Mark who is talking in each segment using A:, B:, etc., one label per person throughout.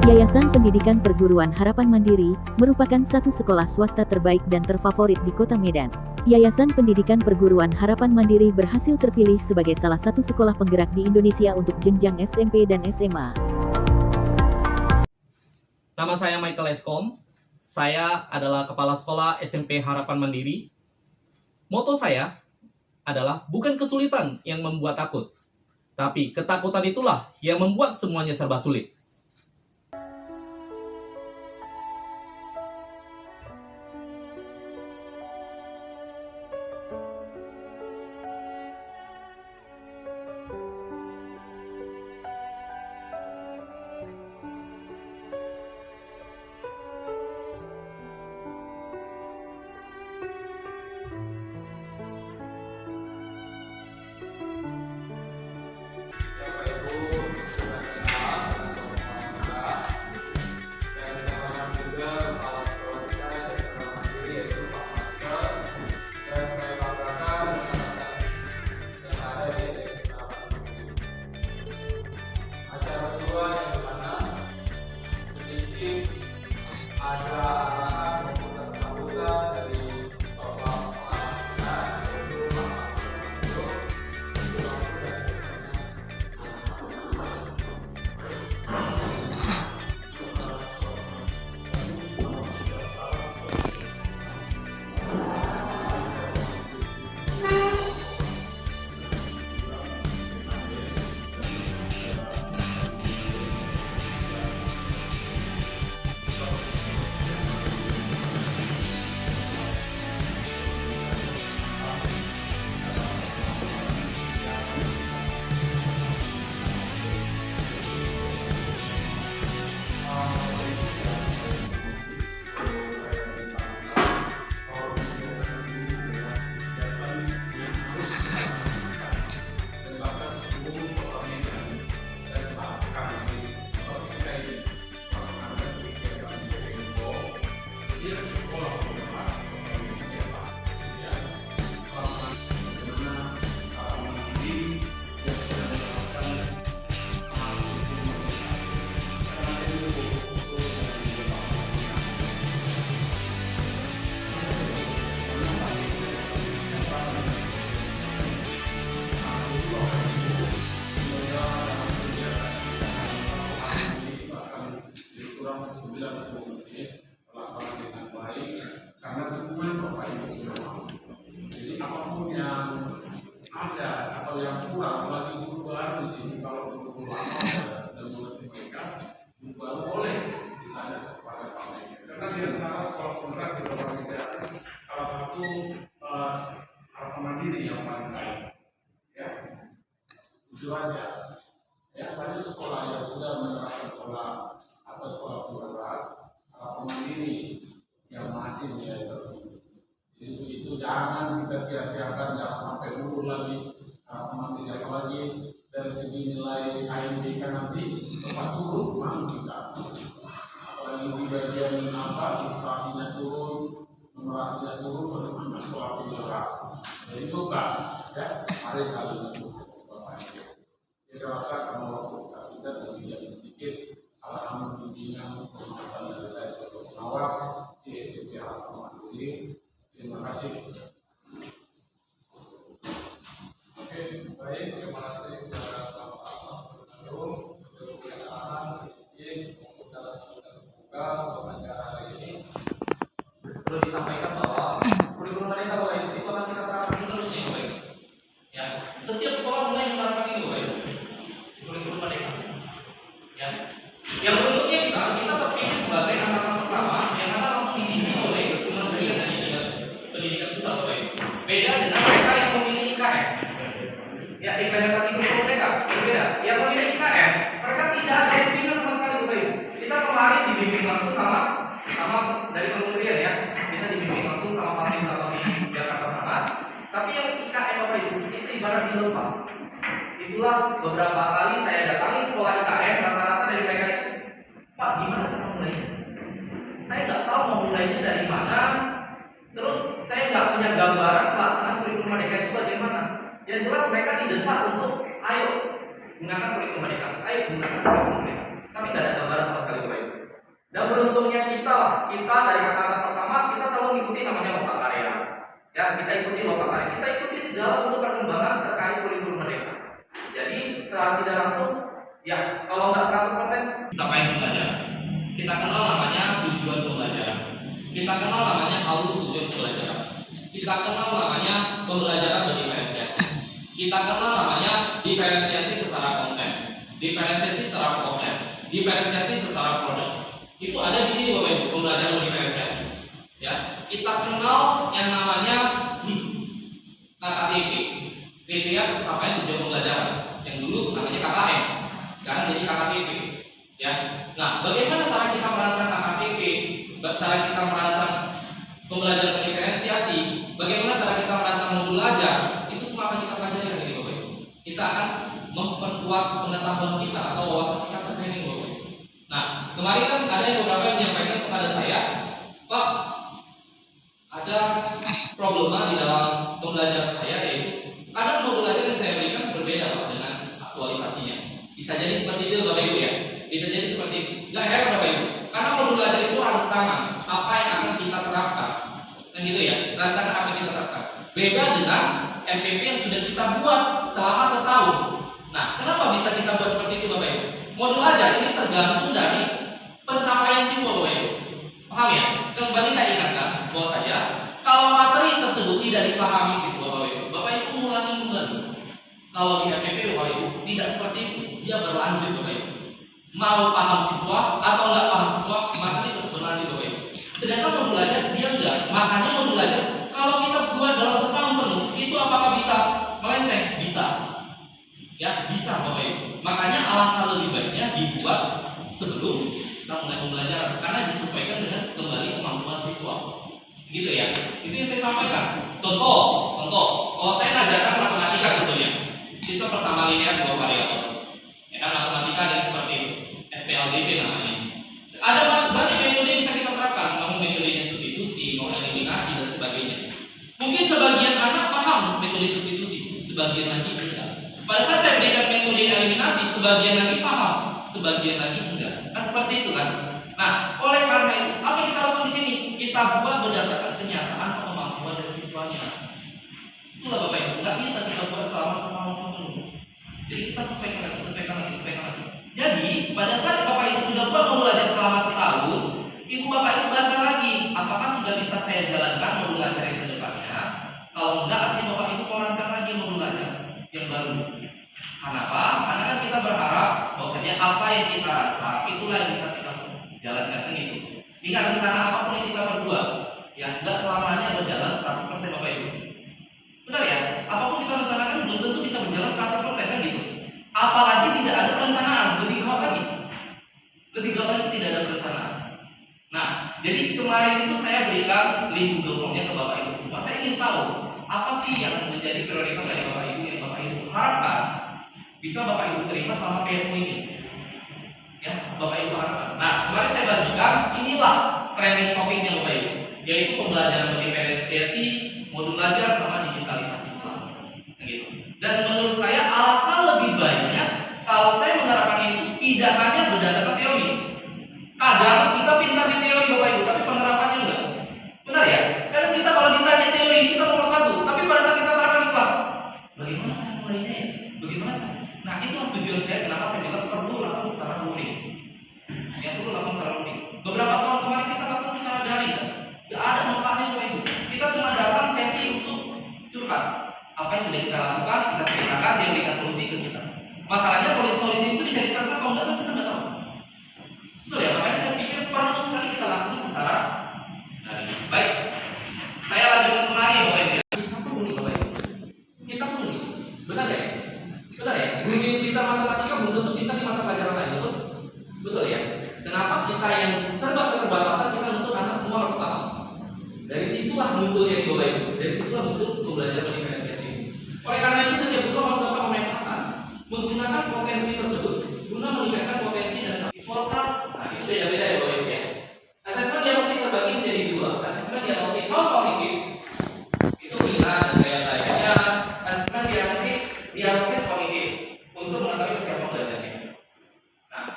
A: Yayasan Pendidikan Perguruan Harapan Mandiri merupakan satu sekolah swasta terbaik dan terfavorit di Kota Medan. Yayasan Pendidikan Perguruan Harapan Mandiri berhasil terpilih sebagai salah satu sekolah penggerak di Indonesia untuk jenjang SMP dan SMA.
B: Nama saya Michael Eskom. Saya adalah Kepala Sekolah SMP Harapan Mandiri. Moto saya adalah bukan kesulitan yang membuat takut, tapi ketakutan itulah yang membuat semuanya serba sulit.
C: Pelaksanaan dengan baik karena dukungan Bapak Ibu semua. Jadi apapun yang ada atau yang kurang, lagi guru baru di sini, kalau guru lama dan mengerti mereka, guru baru boleh ditanya kepada Pak Manajer. Karena di antara sekolah penggerak di Kota Medan salah satu harapan mandiri yang paling baik. Ya, itu aja. Ya, banyak sekolah yang sudah menerapkan pola atau sekolah penggerak harapan mandiri yang masih nilai tertinggi. Jadi begitu, jangan kita sia-siakan, jangan sampai mundur lagi harapan mandiri, apalagi dari segi nilai IMDK nanti sempat turun malu kita. Apalagi di bagian literasinya turun, numerasinya turun, bagaimana sekolah penggerak. Jadi itu kan, ya, mari saling mendukung. Ya, saya rasa kalau kasih kita lebih sedikit arahan bimbingan pengamatan dari saya sebagai pengawas di SMP Harapan Mandiri. Terima kasih.
D: Oke, baik, terima kasih kepada Bapak Gubernur untuk arahan sedikit secara terbuka untuk acara hari ini.
B: Perlu disampaikan bahwa kurikulum mereka itu akan kita terapkan terus nih, Bapak. Ya, setiap sekolah mulai menerapkan itu, Bapak. Kurikulum mereka. Ya, yang berikutnya kita terpilih sebagai angkatan pertama yang akan langsung dididik oleh Kementerian Pendidikan Pusat, Bapak. Beda dengan mereka yang memilih IKN. Ya, implementasi kurikulum mereka berbeda. Yang memilih IKN, mereka tidak ada pembinaan sama sekali, Bapak. Kita kemarin dibimbing langsung sama dari kementerian, ya, bisa dibimbing langsung sama Paling Jakarta Barat. Tapi yang IKN, Bapak, itu ibarat dilepas. Itulah beberapa kali saya datangi sekolah IKN, rata-rata dari mereka, Pak, gimana cara mulainya? Saya nggak tahu mau mulainya dari mana. Terus saya nggak punya gambaran pelaksanaan kurikulum mereka itu bagaimana. Yang jelas mereka didesak untuk ayo gunakan kurikulum mereka, ayo gunakan kurikulum mereka. tapi nggak ada gambaran sama sekali Bapak Ibu. Dan beruntungnya kita lah, kita dari angkatan pertama kita selalu mengikuti namanya lomba karya. Ya, kita ikuti lomba karya, kita ikuti segala bentuk perkembangan terkait kurikulum merdeka. Jadi secara tidak langsung, ya kalau nggak 100% kita main pembelajaran. Kita kenal namanya tujuan pembelajaran. Kita kenal namanya alur tujuan pembelajaran. Kita kenal namanya pembelajaran berdiferensiasi. Kita kenal namanya diferensiasi secara konten, diferensiasi secara proses, diferensiasi secara produk. Itu ada di sini Bapak Ibu, pembelajaran berdiferensiasi. Ya, kita kenal yang namanya KKTP, kriteria pencapaian tujuan pembelajaran. Yang dulu namanya KKM, sekarang jadi KKTP. Ya, nah bagaimana cara kita merancang KKTP, cara kita merancang pembelajaran berdiferensiasi, bagaimana cara kita merancang modul ajar, itu semua akan kita pelajari hari ini Bapak Ibu. Kita akan memperkuat pengetahuan kita atau wawasan kita terkait ini Bapak Ibu. Nah, kemarin kan ada yang beberapa yang menyampaikan kepada saya, Pak, ada problema di dalam pembelajaran saya, yaitu kadang modul ajar yang saya berikan berbeda Pak dengan aktualisasinya. Bisa jadi seperti itu Bapak Ibu ya. Bisa jadi seperti itu. Gak heran Bapak Ibu, karena modul belajar itu harus sama apa yang akan kita terapkan. Kan gitu ya, rancangan apa yang kita terapkan. Beda dengan MPP yang sudah kita buat selama setahun. Nah, kenapa bisa kita buat seperti itu Bapak Ibu? Modul ajar ini tergantung dari pencapaian siswa Bapak Ibu. Paham ya? Kembali saya ingatkan bahwa saja kalau materi tersebut tidak dipahami siswa Bapak Ibu, Bapak Ibu ulangi kembali. Kalau di MPP Bapak Ibu tidak seperti itu, dia berlanjut Bapak Ibu. Mau paham siswa atau nggak paham siswa, materi terus berlanjut Bapak Ibu. Sedangkan modul ajar dia enggak. Makanya modul ajar kalau kita buat dalam setahun penuh, itu apakah bisa melenceng? Bisa. Ya, bisa Bapak Ibu. Makanya alangkah lebih baiknya dibuat sebelum kita mulai pembelajaran, karena disesuaikan dengan kembali kemampuan siswa. Gitu ya. Itu yang saya sampaikan. Contoh, kalau saya ngajarkan matematika sebetulnya, sistem persamaan linear dua variabel. Ya kan, matematika yang seperti itu, SPLDP namanya. Ada banyak metode yang bisa kita terapkan, mau metodenya substitusi, mau eliminasi dan sebagainya. Mungkin sebagian anak paham metode substitusi, sebagian lagi enggak. Pada saat saya berikan metode eliminasi, sebagian lagi paham, sebagian lagi enggak. Kan seperti itu kan. Nah, oleh karena itu, apa yang kita lakukan di sini? Kita buat berdasarkan kenyataan kemampuan dari siswanya. Itulah Bapak Ibu, nggak bisa kita buat selama setahun penuh. Jadi kita sesuaikan lagi. Jadi pada saat Bapak Ibu sudah buat modul ajar selama setahun, Ibu Bapak Ibu baca lagi, apakah sudah bisa saya jalankan modul ajar yang kedepannya? Kalau enggak, artinya Bapak Ibu mau rancang lagi modul ajar yang baru. Kenapa? Karena kan kita berharap bahwasanya apa yang kita rancang itulah yang bisa kita jalankan kan gitu. Ingat, rencana apapun yang kita berbuat, ya enggak selamanya berjalan 100% Bapak Ibu. Benar ya? Apapun kita rencanakan belum tentu bisa berjalan 100% kan gitu. Apalagi tidak ada perencanaan, lebih gawat lagi tidak ada perencanaan. Nah, jadi kemarin itu saya berikan link Google Form-nya ke Bapak Ibu semua. Saya ingin tahu apa sih yang menjadi prioritas dari Bapak Ibu yang Bapak Ibu harapkan bisa Bapak Ibu terima selama PMU ini. Ya, Bapak Ibu harapkan. Nah, kemarin saya bagikan inilah training topiknya Bapak Ibu, yaitu pembelajaran berdiferensiasi, modul belajar sama digitalisasi kelas. Gitu. Dan menurut saya alangkah lebih baiknya kalau saya menerapkan itu tidak hanya berdasarkan teori. Kadang kita pintar di teori Bapak Ibu, tapi penerapannya enggak. Benar ya? Karena kita kalau ditanya teori kita nomor 1, tapi pada saat kita terapkan di kelas, bagaimana cara mulainya ya? Bagaimana? Nah, itu tujuan saya kenapa saya bilang perlu lakukan secara luring. Ya, perlu lakukan secara luring. Beberapa tahun kemarin kita lakukan secara daring. Tidak ada manfaatnya Bapak Ibu. Kita cuma datang sesi untuk curhat. Apa yang sudah kita lakukan, kita ceritakan, dia berikan solusi ke kita. Masalahnya solusi itu bisa diterapkan atau enggak, kita nggak tahu. Betul ya, makanya saya pikir perlu sekali kita lakukan secara daring. Baik, saya lanjutkan kembali ya Bapak Ibu. Kita unik Bapak Ibu. Kita unik, benar ya? Benar ya? Guru kita matematika belum tentu kita di mata pelajaran lain, betul? Betul ya? Kenapa kita yang serba keterbatasan kita nuntut anak semua harus paham? Dari situlah munculnya itu Bapak Ibu. Dari situlah muncul pembelajaran diferensiasi. Oleh karena itu setiap guru harus dapat memetakan menggunakan potensi tersebut guna meningkatkan potensi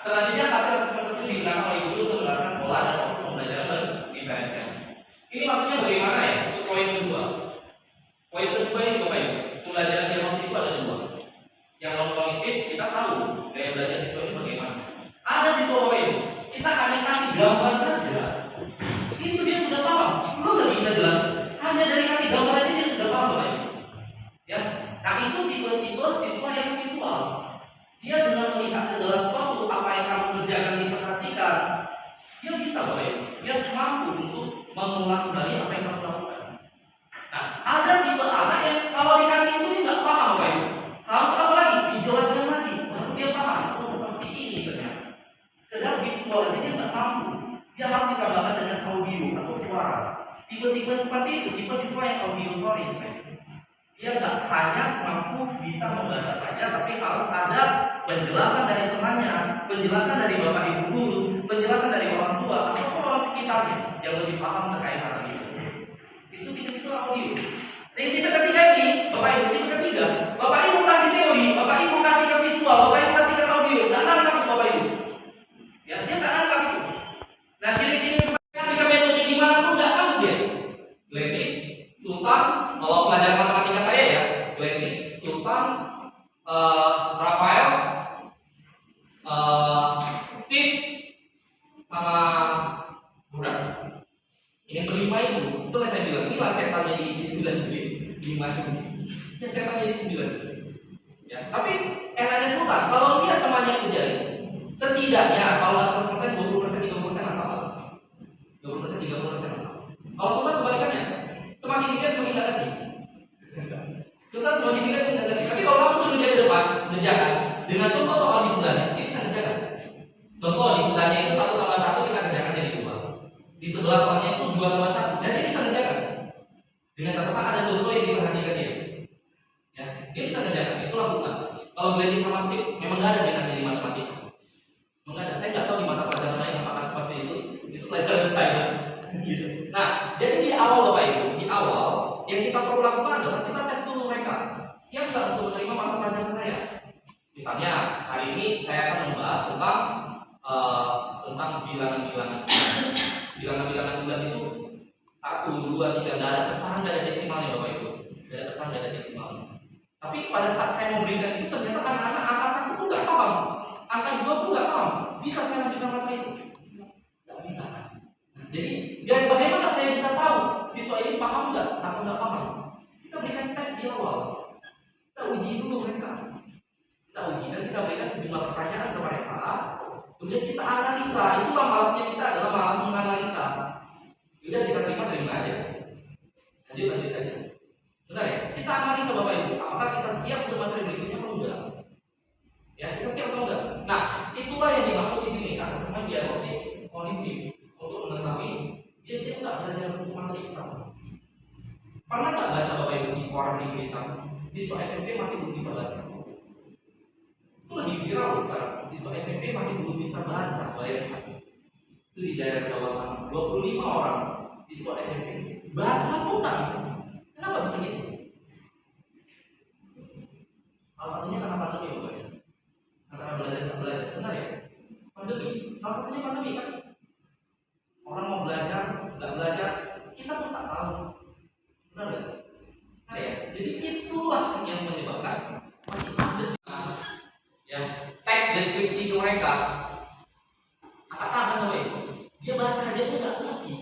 B: selanjutnya hasil asesmen tersebut digunakan oleh guru untuk menerapkan pola dan proses pembelajaran diferensial. Ini maksudnya bagaimana ya? Untuk poin kedua. Poin kedua ini Bapak Ibu, pembelajaran diagnosis itu ada dua. Yang non kognitif kita tahu gaya belajar siswa ini bagaimana. Ada siswa Bapak Ibu, kita hanya kasih gambar saja, itu dia sudah paham. Belum lagi kita jelaskan. Hanya dari kasih gambar aja dia sudah paham Bapak Ibu. Ya, nah itu tipe-tipe siswa yang visual. Dia dengan melihat segala sesuatu apa yang kamu kerjakan diperhatikan, dia bisa Bapak Ibu. Dia mampu untuk mengulang kembali apa yang kamu lakukan. Nah, ada tipe anak yang kalau dikasih itu dia nggak paham Bapak Ibu. Harus apa lagi? Dijelaskan lagi, baru dia paham. Oh seperti ini ternyata. Sekedar visual aja dia nggak mampu. Dia harus ditambahkan dengan audio atau suara. Tipe-tipe seperti itu, tipe siswa yang auditory. Dia nggak hanya mampu bisa membaca saja, tapi harus ada penjelasan dari temannya, penjelasan dari bapak ibu guru, penjelasan dari orang tua ataupun orang sekitarnya yang lebih paham terkait hal itu. Itu tipe-tipe audio. Yang tipe ketiga ini, bapak ibu tipe ketiga, bapak ibu kasih teori, bapak ibu kasih ke visual, bapak ibu kasih ke audio, nggak nangkap itu bapak ibu. Ya, dia nggak nangkap itu. Nah, ciri-ciri kasih ke metode gimana pun nggak tahu dia. Glendik, Sultan, kalau pelajaran matematika saya ya, Glendik, Sultan, Rafael, Steve, sama Buras. Yang berlima itu kan saya bilang, inilah setannya di 9 5 ini. Ya setannya di 9. Ya, tapi enaknya Sultan, kalau dia temannya itu jadi, setidaknya kalau 100% 20% 30% apa? 20% 30%. Kalau Sultan kebalikannya, semakin dikit semakin nggak ngerti. Sultan semakin dikit semakin nggak ngerti. Tapi kalau kamu suruh dia ke depan, kerjakan dengan contoh soal di sebelahnya, dia bisa kerjakan. Contoh di sebelahnya itu 1 tambah 1 kita kerjakan jadi 2. Di sebelah soalnya itu 2 tambah 1, dan dia bisa kerjakan. Dengan catatan ada contoh yang diperhatikan dia. Ya, dia bisa kerjakan. Itulah Sultan. Kalau Glendik sama Steve memang nggak ada bedanya di matematika. Memang nggak ada. Saya nggak tahu di mata pelajaran lain apakah seperti itu. Itu pelajaran saya. Gitu. Nah, jadi di awal Bapak Ibu, di awal yang kita perlu lakukan adalah kita tes dulu mereka siap nggak untuk menerima mata pelajaran saya. Misalnya hari ini saya akan membahas tentang bilangan-bilangan. Bilangan-bilangan bulan itu 1, 2, 3 nggak ada pecahan, nggak ada desimalnya Bapak Ibu. Nggak ada pecahan, nggak ada desimalnya. Tapi pada saat saya memberikan itu ternyata anak-anak angka 1 pun nggak paham, angka 2 pun nggak paham. Bisa saya lanjutkan materi itu? Nggak bisa. Jadi, dan bagaimana saya bisa tahu siswa ini paham nggak atau nggak paham? Kita berikan tes di awal. Kita uji dulu mereka. Kita uji dan kita berikan sejumlah pertanyaan kepada mereka. Kemudian kita analisa. Itulah malasnya kita adalah malas menganalisa. Sudah kita terima aja. Lanjut aja. Benar ya? Kita analisa Bapak Ibu. Apakah kita siap untuk materi berikutnya atau enggak? Ya, kita siap atau enggak? Nah, itulah yang dimaksud di sini. Asesmen diagnostik kognitif. Untuk mengetahui dia siap nggak belajar untuk materi kita. Pernah nggak baca Bapak Ibu di koran di berita siswa SMP masih belum bisa baca? Itu lagi viral sekarang. Siswa SMP masih belum bisa baca, bayangkan. Itu di daerah Jawa sana 25 orang siswa SMP baca pun tak bisa. Kenapa bisa gitu? Salah satunya karena pandemi Bapak Ibu. Antara belajar dan belajar, benar ya? Pandemi, salah satunya pandemi kan? Orang mau belajar, nggak belajar, kita pun tak tahu. Benar nggak? Nah ya, jadi itulah yang menyebabkan masih ada ya teks deskripsi ke mereka. Katakan Bapak Ibu, dia baca aja tuh nggak ngerti,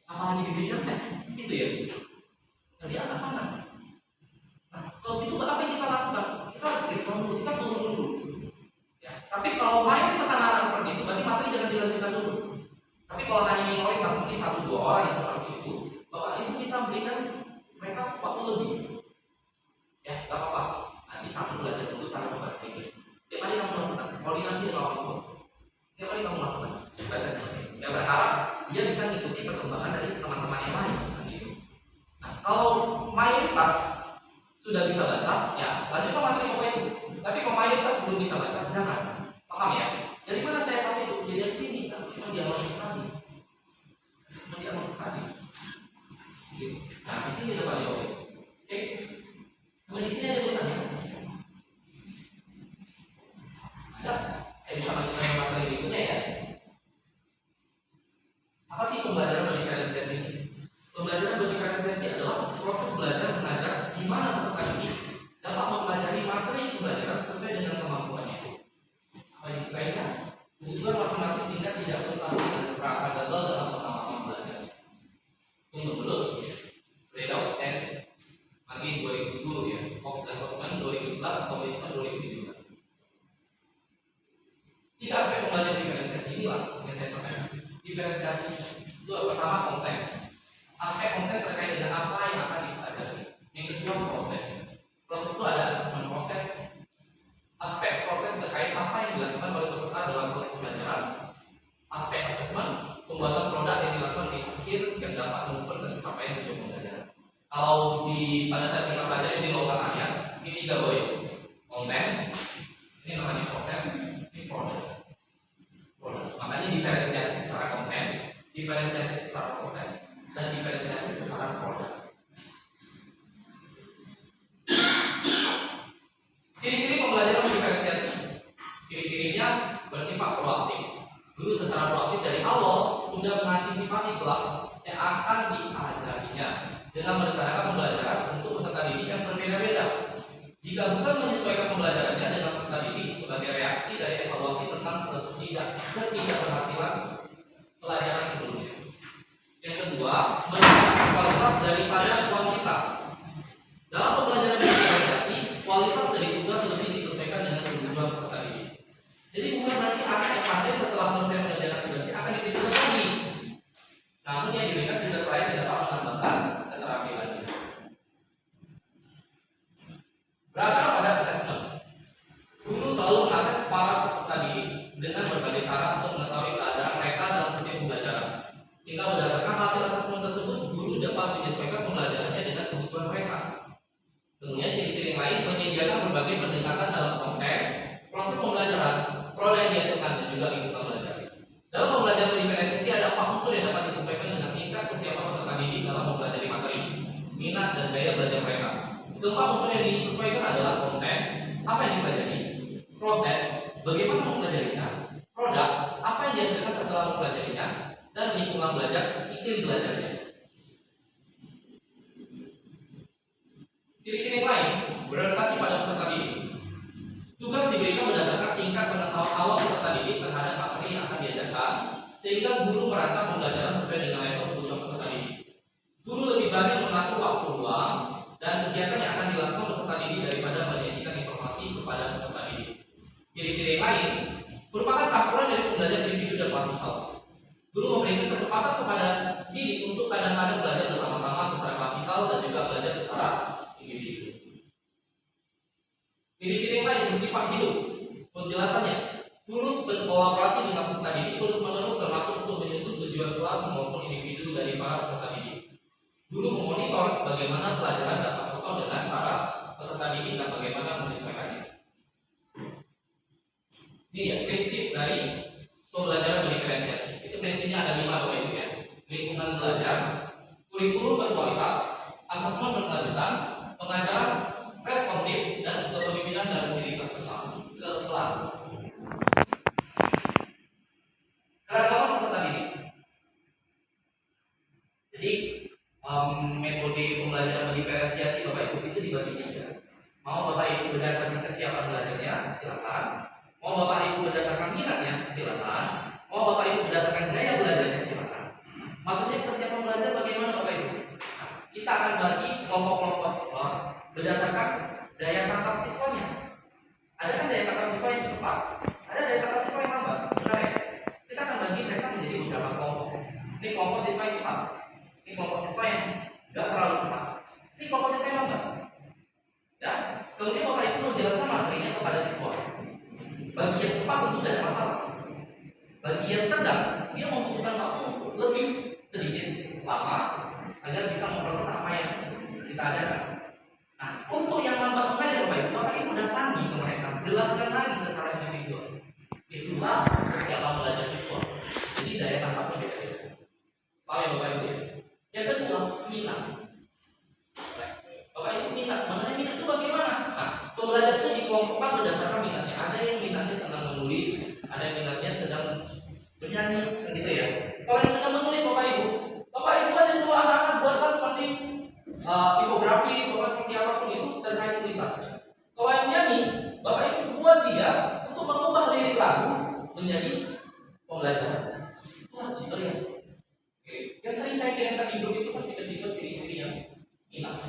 B: apalagi diberikan teks, gitu ya. Nah, dia akan paham. Nah, kalau gitu apa yang kita lakukan? Kita beritahu dulu, kita suruh dulu. Ya, tapi kalau main ke sana seperti itu, berarti materi jangan dilanjutkan dulu. Tapi kalau hanya minoritas mungkin 1-2 orang yang seperti itu, Bapak Ibu bisa berikan mereka waktu lebih. Ya, nggak apa-apa. Nanti kamu belajar dulu cara membaca ini. Tiap hari kamu lakukan koordinasi dengan orang tua. Tiap hari kamu lakukan baca seperti ini. Yang berharap dia bisa mengikuti perkembangan dari teman-teman yang lain. Nah, kalau mayoritas sudah bisa baca, ya lanjutkan materi Bapak Ibu. Tapi kalau mayoritas belum bisa baca, jangan. Paham ya? Dari mana saya tahu itu? Jadi dari sini, cuma dia harus tadi. Cuma dia harus tadi. Nah, di sini ada Bapak Ibu. Oke. Sampai di sini ada pertanyaan. Ada? Saya bisa lanjutkan materi inilah yang saya sampaikan. Diferensiasi itu pertama konten. Aspek konten terkait dengan apa yang akan dipelajari. Yang kedua proses. Proses itu ada asesmen proses. Aspek proses terkait apa yang dilakukan oleh peserta dalam proses pembelajaran. Aspek asesmen pembuatan produk yang dilakukan di akhir yang dapat mengukur dan capaian tujuan pembelajaran. Kalau pada saat kita pelajari di lokalannya, ini 3 poin. Konten, ini namanya proses, ini proses. Makanya diferensiasi secara konten, diferensiasi secara proses, dan diferensiasi secara produk. Ciri-ciri pembelajaran diferensiasi. Ciri-cirinya bersifat proaktif. Guru secara proaktif dari awal sudah mengantisipasi kelas yang akan diajarinya dengan merencanakan pembelajaran untuk peserta didik yang berbeda-beda. Jika bukan menyesuaikan pembelajarannya dengan peserta didik sebagai reaksi dari evaluasi tentang ketidakberhasilan pelajaran sebelumnya. Yang kedua, meningkatkan kualitas daripada kuantitas. Dalam pembelajaran diferensiasi, kualitas dari tugas lebih disesuaikan dengan kebutuhan peserta didik. Jadi bukan berarti anak yang pandai setelah selesai mengerjakan tugasnya akan diberi tugas lagi. Namun yang diberikan tugas lain yang dapat menambahkan keterampilannya. Berangkat pada asesmen. Guru selalu mengakses para peserta didik dengan berbagai cara untuk mengetahui keadaan mereka dalam setiap pembelajaran. Sehingga berdasarkan hasil asesmen tersebut, guru dapat menyesuaikan pembelajarannya dengan kebutuhan mereka. Tentunya ciri-ciri lain menyediakan berbagai pendekatan dalam konten, proses pembelajaran, produk yang dihasilkan dan juga lingkungan belajar. Dalam pembelajaran diferensiasi ada 4 unsur yang dapat disesuaikan dengan tingkat kesiapan peserta didik dalam mempelajari materi, minat dan gaya belajar mereka. Keempat unsur yang disesuaikan adalah konten, apa yang dipelajari, proses, bagaimana mempelajarinya, produk, apa yang dihasilkan setelah mempelajarinya, dan lingkungan belajar, iklim belajarnya. Ciri-ciri lain berorientasi pada peserta didik. Tugas diberikan berdasarkan tingkat pengetahuan awal peserta didik terhadap materi yang akan diajarkan, sehingga guru merancang pembelajaran sesuai dengan level kebutuhan peserta didik. Guru lebih banyak mengatur waktu luang dan kegiatan yang akan dilakukan peserta didik daripada menyajikan informasi kepada peserta didik. Ciri-ciri lain merupakan campuran dari pembelajaran individu dan klasikal. Guru memberikan kesempatan kepada didik untuk kadang-kadang belajar bersama-sama secara klasikal dan juga belajar secara individu. Ciri-ciri lain bersifat hidup. Penjelasannya, guru berkolaborasi dengan peserta didik terus-menerus termasuk untuk menyusun tujuan kelas maupun individu dari para peserta didik. Guru memonitor bagaimana pelajaran dapat cocok dengan para peserta didik dan bagaimana menyesuaikannya. Ini ya prinsip dari pembelajaran berdiferensiasi. Itu prinsipnya ada 5 poin ya. Lingkungan belajar, kurikulum berkualitas, asesmen berkelanjutan, pengajaran responsif, dan kepemimpinan dan mobilitas kelas. Keragaman peserta didik. Jadi metode pembelajaran berdiferensiasi Bapak Ibu itu dibagi 3. Mau Bapak Ibu berdasarkan kesiapan belajarnya, silakan. Mau Bapak Ibu berdasarkan minatnya, silakan. Mau Bapak Ibu berdasarkan gaya belajarnya, silakan. Maksudnya kesiapan belajar bagaimana Bapak Ibu? Nah, kita akan bagi kelompok-kelompok siswa berdasarkan daya tangkap siswanya. Ada kan daya tangkap siswa yang cepat, ada daya tangkap siswa yang lambat, benar ya? Kita akan bagi mereka menjadi beberapa kelompok. Ini kelompok siswa yang cepat, ini kelompok siswa yang tidak terlalu cepat, ini kelompok siswa yang lambat. Ya, kemudian Bapak Ibu menjelaskan materinya kepada siswa. Bagi yang cepat tentu tidak ada masalah. Bagi yang sedang, dia membutuhkan waktu untuk lebih sedikit lama agar bisa memproses apa yang kita ajarkan. Nah, untuk yang lambat mengajar Bapak Ibu datangi ke mereka, jelaskan lagi secara individual. Itulah kesiapan belajar siswa. Jadi daya tangkapnya beda-beda. Paham ya Bapak Ibu? Yang kedua, minat. Bapak Ibu minat, mengenai minat itu bagaimana? Nah, pembelajaran itu dikelompokkan berdasarkan minatnya. Ada yang minatnya sedang menulis, ada yang minatnya sedang bernyanyi, gitu ya. Kalau yang sedang menulis Bapak Ibu aja suruh anak-anak buatkan seperti tipografi, seperti apapun itu terkait tulisan. Kalau yang nyanyi, Bapak Ibu buat dia untuk mengubah lirik lagu menjadi pembelajaran. Itulah gitu ya. Oke. Yang sering saya kirimkan di grup itu kan tipe-tipe ciri-ciri yang minat.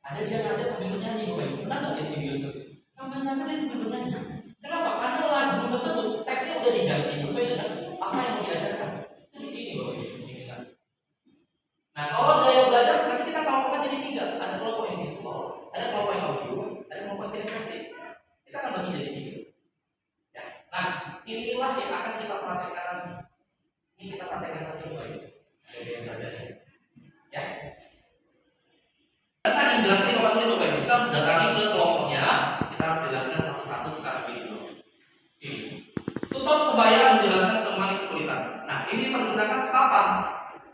B: Ada dia nada sambil bernyanyi, Bapak Ibu. Pernah nggak lihat video itu? Sambil nada dia sambil bernyanyi. Kenapa? Karena lagu tersebut teksnya udah diganti sesuai dengan inilah yang akan kita praktekkan. Ini kita praktekkan nanti baik. Yang belajarnya. Ya. Saya ingin jelaskan Bapak tulis Bapak Ibu. Kita harus datangi ke kelompoknya. Kita harus jelaskan satu-satu secara video. Ini. Tutor sebaya menjelaskan teman kesulitan. Nah, ini menggunakan kapan?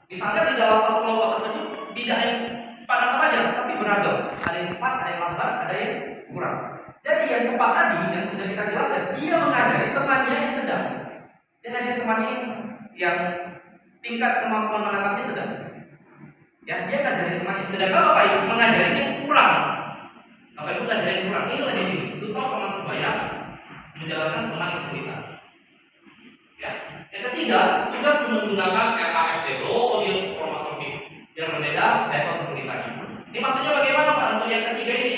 B: Misalnya di dalam satu kelompok tersebut tidak yang cepat saja, tapi beragam. Ada yang cepat, ada yang lambat, ada yang kurang. Jadi yang cepat tadi yang sudah kita jelaskan, dia mengajari temannya yang sedang. Dia mengajari temannya yang tingkat kemampuan menangkapnya sedang. Ya, dia mengajari temannya. Sedangkan Bapak Ibu mengajari yang kurang. Bapak Ibu mengajari yang kurang. Ini lagi ini. Tutor teman sebaya menjelaskan teman yang kesulitan. Ya. Yang ketiga, tugas menggunakan LAFD, Low Audience Chromatography, yang berbeda level kesulitan. Ini maksudnya bagaimana Pak untuk yang ketiga ini?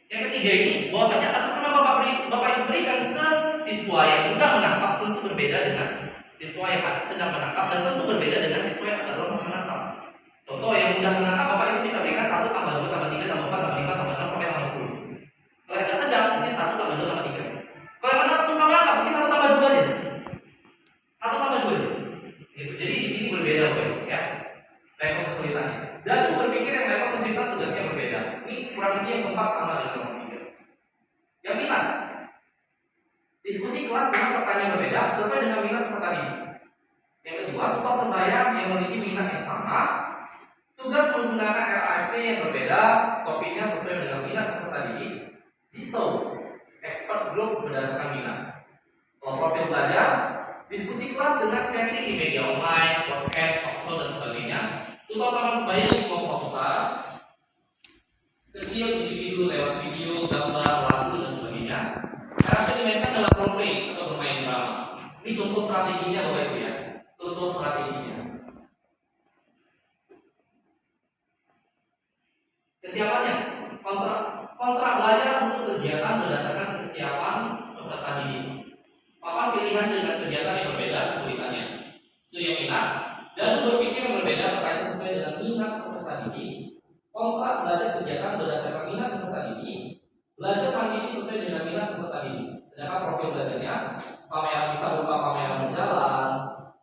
B: Yang ketiga ini, bahwasanya asesmen Bapak Ibu berikan ke siswa yang mudah menangkap tentu berbeda dengan siswa yang sedang menangkap dan tentu berbeda dengan siswa yang sedang menangkap. Contoh yang mudah menangkap Bapak Ibu bisa berikan 1 tambah 2 tambah 3 tambah 4 tambah 5 tambah 6 sampai tambah 10. Kalau yang sedang ini 1 tambah 2 tambah 3. Kalau yang susah menangkap ini 1 tambah 2 aja. 1 tambah 2 aja. Gitu. Jadi di sini berbeda Bapak Ibu ya. Level kesulitannya. Dan berpikir yang level kesulitan tugasnya berbeda. Ini kurang lebih yang keempat sama dengan nomor 3. Yang minat. Diskusi kelas dengan pertanyaan berbeda sesuai dengan minat peserta didik. Yang kedua, tutor sebaya yang memiliki minat yang sama. Tugas menggunakan LAFD yang berbeda, topiknya sesuai dengan minat peserta didik. Jigsaw, expert group berdasarkan minat. Kalau profil belajar, diskusi kelas dengan chatting di media online, podcast, talkshow dan sebagainya. Tutor teman sebaya di kelompok besar, kecil individu lewat video, gambar, lagu dan sebagainya. Karakter dimainkan dalam roleplay atau bermain drama. Ini contoh strateginya Bapak Ibu ya. Contoh strateginya. Kesiapannya, kontrak belajar untuk kegiatan berdasarkan kesiapan peserta didik. Papan pilihan dengan kegiatan yang berbeda kesulitannya. Itu yang minat. Dan berpikir yang berbeda pertanyaan sesuai dengan minat peserta didik. Kontrak belajar kegiatan berdasarkan minat peserta didik. Belajar mandiri sesuai dengan minat peserta didik. Sedangkan profil belajarnya pameran bisa berupa pameran berjalan.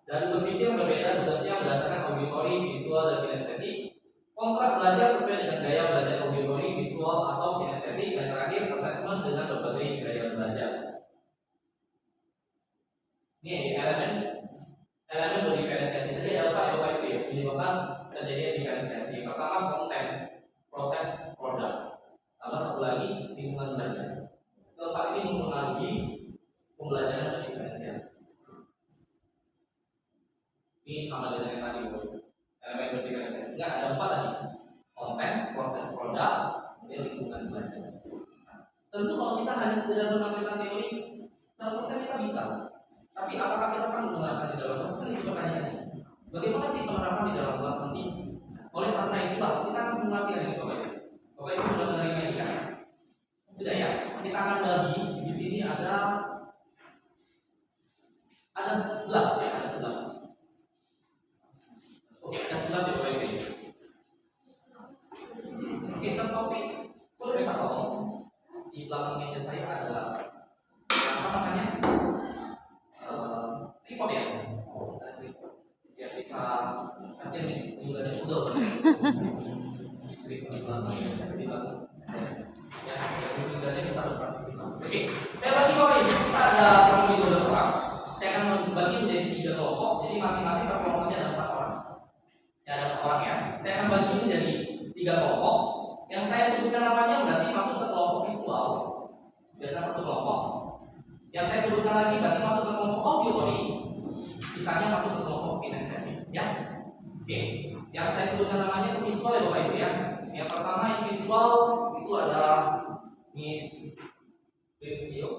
B: Dan berpikir yang berbeda tugasnya berdasarkan auditori, visual dan kinestetik. Kontrak belajar sesuai dengan gaya belajar auditori, visual atau kinestetik. Dan terakhir assessment dengan berbagai gaya belajar. Ini elemen berdiferensiasi. Jadi ada apa Bapak Ibu ya? Menyebabkan terjadinya diferensiasi. Pertama konten, proses, produk. Tambah satu lagi lingkungan belajar. Keempat ini mempengaruhi pembelajaran berdiferensiasi. Ini sama dengan yang tadi Bapak Ibu. Elemen berdiferensiasi. Enggak ada 4 tadi. Konten, proses, produk, kemudian lingkungan belajar. Nah, tentu kalau kita hanya sekedar menampilkan teori, selesai kita bisa. Tapi apakah kita sanggup menerapkan di dalam kelas? Itu pertanyaannya. Bagaimana sih penerapan di dalam kelas nanti? Oleh karena itulah kita akan simulasi ini Bapak Ibu. Bapak Ibu sudah menerima ini kan? Sudah ya. Kita akan bagi di sini ada 11 ya, ada 11. Oke, ada 11 ya Bapak Ibu. Oke, topik. Boleh minta tolong di belakang meja saya ada apa namanya? Tripod ya? Ya kita kasih nih, ini ada Google. Ya, ini bisa berpartisipasi. Oke, saya bagi Bapak Ibu, kita ada kurang lebih 12 orang. Saya akan membagi menjadi 3 kelompok. Jadi masing-masing per kelompoknya ada 4 orang. Ya ada 4 orang ya. Saya akan bagi menjadi 3 kelompok. Yang saya sebutkan namanya berarti masuk ke kelompok visual. Biarkan 1 kelompok. Yang saya sebutkan lagi berarti masuk ke kelompok auditory. Sisanya masuk ke kelompok kinestetik ya. Oke. Yang saya sebutkan namanya itu visual ya Bapak Ibu ya. Yang pertama yang visual itu ada Miss Rizkio.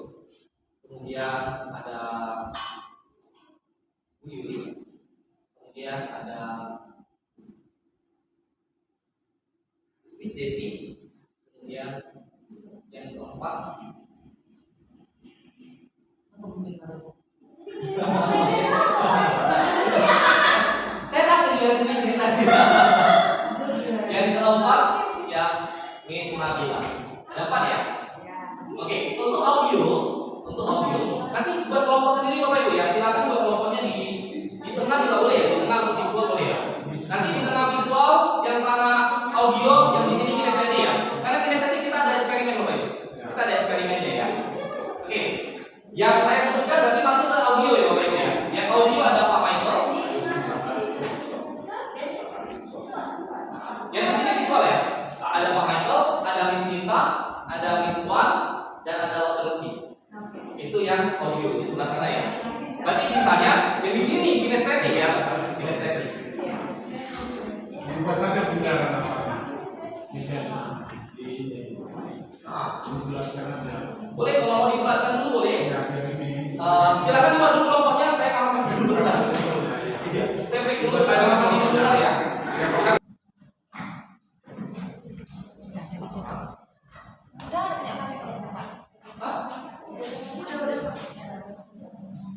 B: Kemudian ada Bu Yuli. Kemudian ada Miss Desi. Kemudian yang keempat saya takut juga cerita. Yang keempat ya Miss Nabila. Dapat ya? Oke, untuk audio nanti buat kelompok audio di sebelah sana ya. Berarti sisanya yang di sini kinestetik ya, kinestetik.
C: Buat saja bundaran apa? Misalnya di
B: Nah,
C: dibulatkan aja.
B: boleh kalau mau dibulatkan dulu boleh.
C: Ya, ini.
B: Silakan dibuat dulu kelompoknya, saya akan dulu bentar. Saya break dulu, saya akan dulu bentar ya. Hah?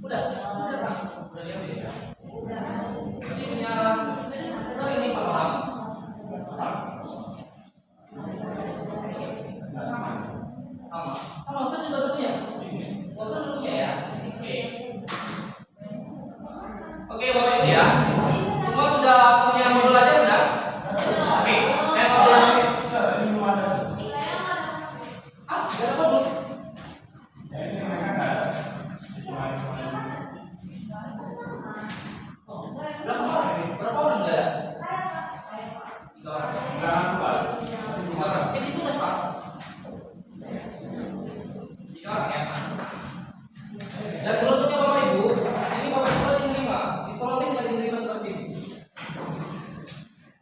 B: Udah Pak. Udah diambil ya. Jadi punya sering nih Pak Orang. Sama Ustaz juga udah punya. Ustaz udah punya ya. Oke Bapak Ibu ya. Semua sudah punya modul aja udah? Oke. Modul aja. Ah, nggak ada modul. Berapa orang nggak ada? Tiga orang. Tiga orang. Di situ nggak Pak? Tiga orang ya. Dan beruntuknya Bapak Ibu, ini Bapak Ibu lagi nerima. Di sekolah ini nggak diterima seperti ini.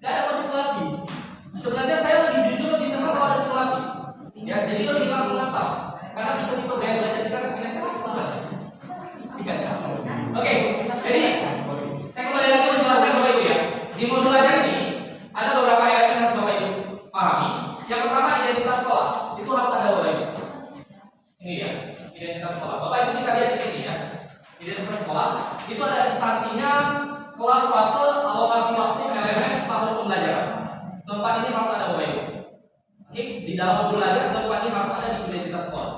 B: Nggak ada simulasi. Sebenarnya saya lebih jujur lebih senang kalau ada simulasi. Ya, jadi lebih langsung nangkap. Karena kita tipe gaya belajar sekarang ini saya bukan. Oke, jadi saya kembali lagi menjelaskan Bapak Ibu ya. Di modul ajar ini ada beberapa ayat yang harus Bapak Ibu pahami. Yang pertama identitas sekolah itu harus ada Bapak Ibu. Ini ya, identitas sekolah. Bapak Ibu bisa lihat di sini ya. Identitas sekolah itu ada instansinya, kelas, fase, alokasi waktu, elemen, tahun pembelajaran. Keempat ini harus ada Bapak Ibu. Oke, di dalam modul ajar keempat ini harus ada di identitas sekolah.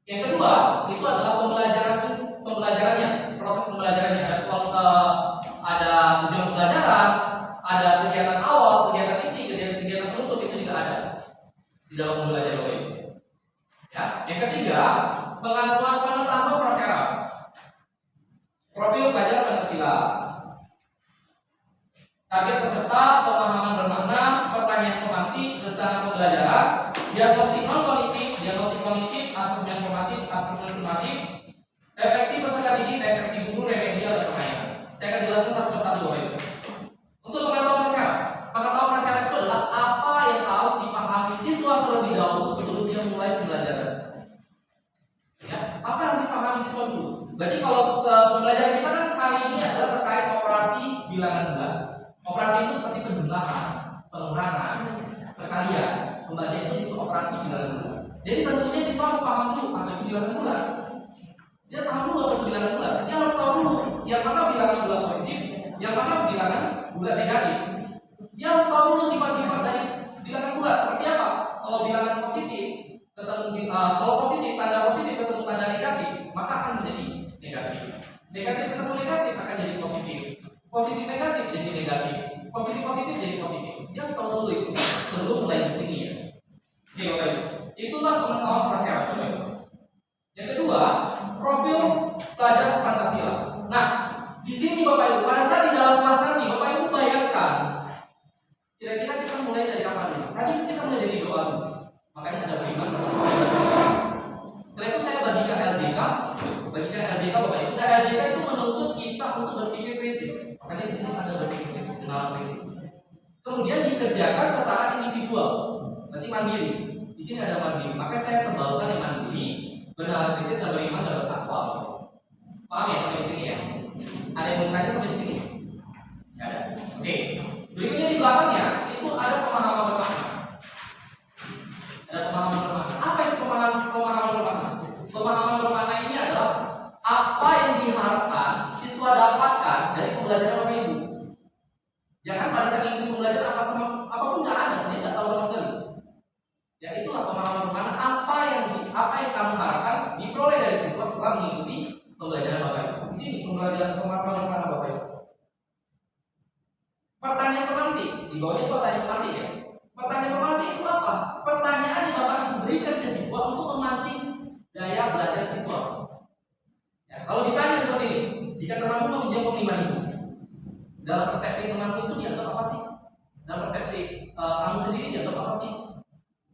B: Yang kedua itu adalah pembelajarannya, proses pembelajarannya. Ada tujuan pembelajaran, ada kegiatan awal, kegiatan inti, kegiatan penutup itu juga ada di dalam modul ajar Bapak Ibu. Ya, yang ketiga pengetahuan prasyarat, profil pelajar Pancasila, target peserta, pemahaman bermakna, pertanyaan pemantik, rencana pembelajaran, diagnostik non kognitif, asesmen formatif, asesmen sumatif, refleksi peserta didik, refleksi guru, remedial dan permainan. Saya akan jelaskan satu persatu Bapak Ibu. Untuk pengetahuan prasyarat itu adalah apa yang harus dipahami siswa terlebih dahulu sebelum dia mulai pembelajaran. Ya, apa yang harus dipahami siswa dulu? Berarti kalau pembelajaran kita kan hari ini adalah terkait operasi bilangan bulat. Operasi itu seperti penjumlahan, pengurangan, perkalian. Pembagian itu disebut operasi bilangan bulat. Jadi tentunya siswa harus paham dulu apa itu bilangan bulat. Dia tahu dulu apa itu bilangan bulat. Dia harus tahu dulu yang mana bilangan bulat positif, yang mana bilangan bulat negatif. Dia harus tahu dulu sifat-sifat dari bilangan bulat seperti apa. Kalau bilangan positif ketemu kalau positif tanda positif ketemu tanda negatif, maka akan menjadi negatif. Negatif ketemu negatif akan jadi positif. Positif negatif jadi negatif. Positif jadi positif. Dia harus tahu dulu itu sebelum mulai di sini ya. Oke Bapak Ibu. Itulah pengetahuan prasyarat. Yang kedua, profil pelajar Pancasila. Nah, di sini Bapak Ibu, pada saat di dalam kelas nanti Bapak Ibu bayangkan kira-kira kita mulai dari apa dulu? Tadi kita mulai dari doa dulu. Makanya ada beriman. Setelah itu saya bagikan LJK Bapak Ibu. Dan LJK itu menuntut kita untuk berpikir kritis. Makanya di sini ada berpikir kritis, kenalan kritis. Kemudian dikerjakan secara individual, berarti mandiri. Di sini ada mandiri. Maka saya tebalkan yang mandiri, bernalar kritis dan beriman dalam takwa. Paham ya sampai di sini ya? Ada yang bertanya sampai di sini? Tidak ada. Oke. Berikutnya di belakangnya itu ada pemahaman bermakna. Ada pemahaman bermakna. Apa itu pemahaman bermakna? Pemahaman bermakna ini adalah apa yang diharapkan siswa dapatkan dari pembelajaran Bapak Ibu. Jangan pada saat ini pembelajaran apapun nggak ada, dia nggak tahu sama sekali. Ya itulah pemahaman bermakna. Apa yang kamu harapkan diperoleh dari siswa setelah mengikuti pembelajaran Bapak Ibu. Di sini pembelajaran pemahaman bermakna Bapak Ibu. Pertanyaan pemantik, di bawahnya pertanyaan pemantik ya. Pertanyaan pemantik itu apa? Pertanyaan yang Bapak Ibu berikan ke siswa untuk memancing daya belajar siswa. Ya, kalau ditanya seperti ini, jika temanmu menjawab 5.000, dalam perspektif temanmu itu dianggap apa sih? Dalam perspektif kamu sendiri dianggap apa sih?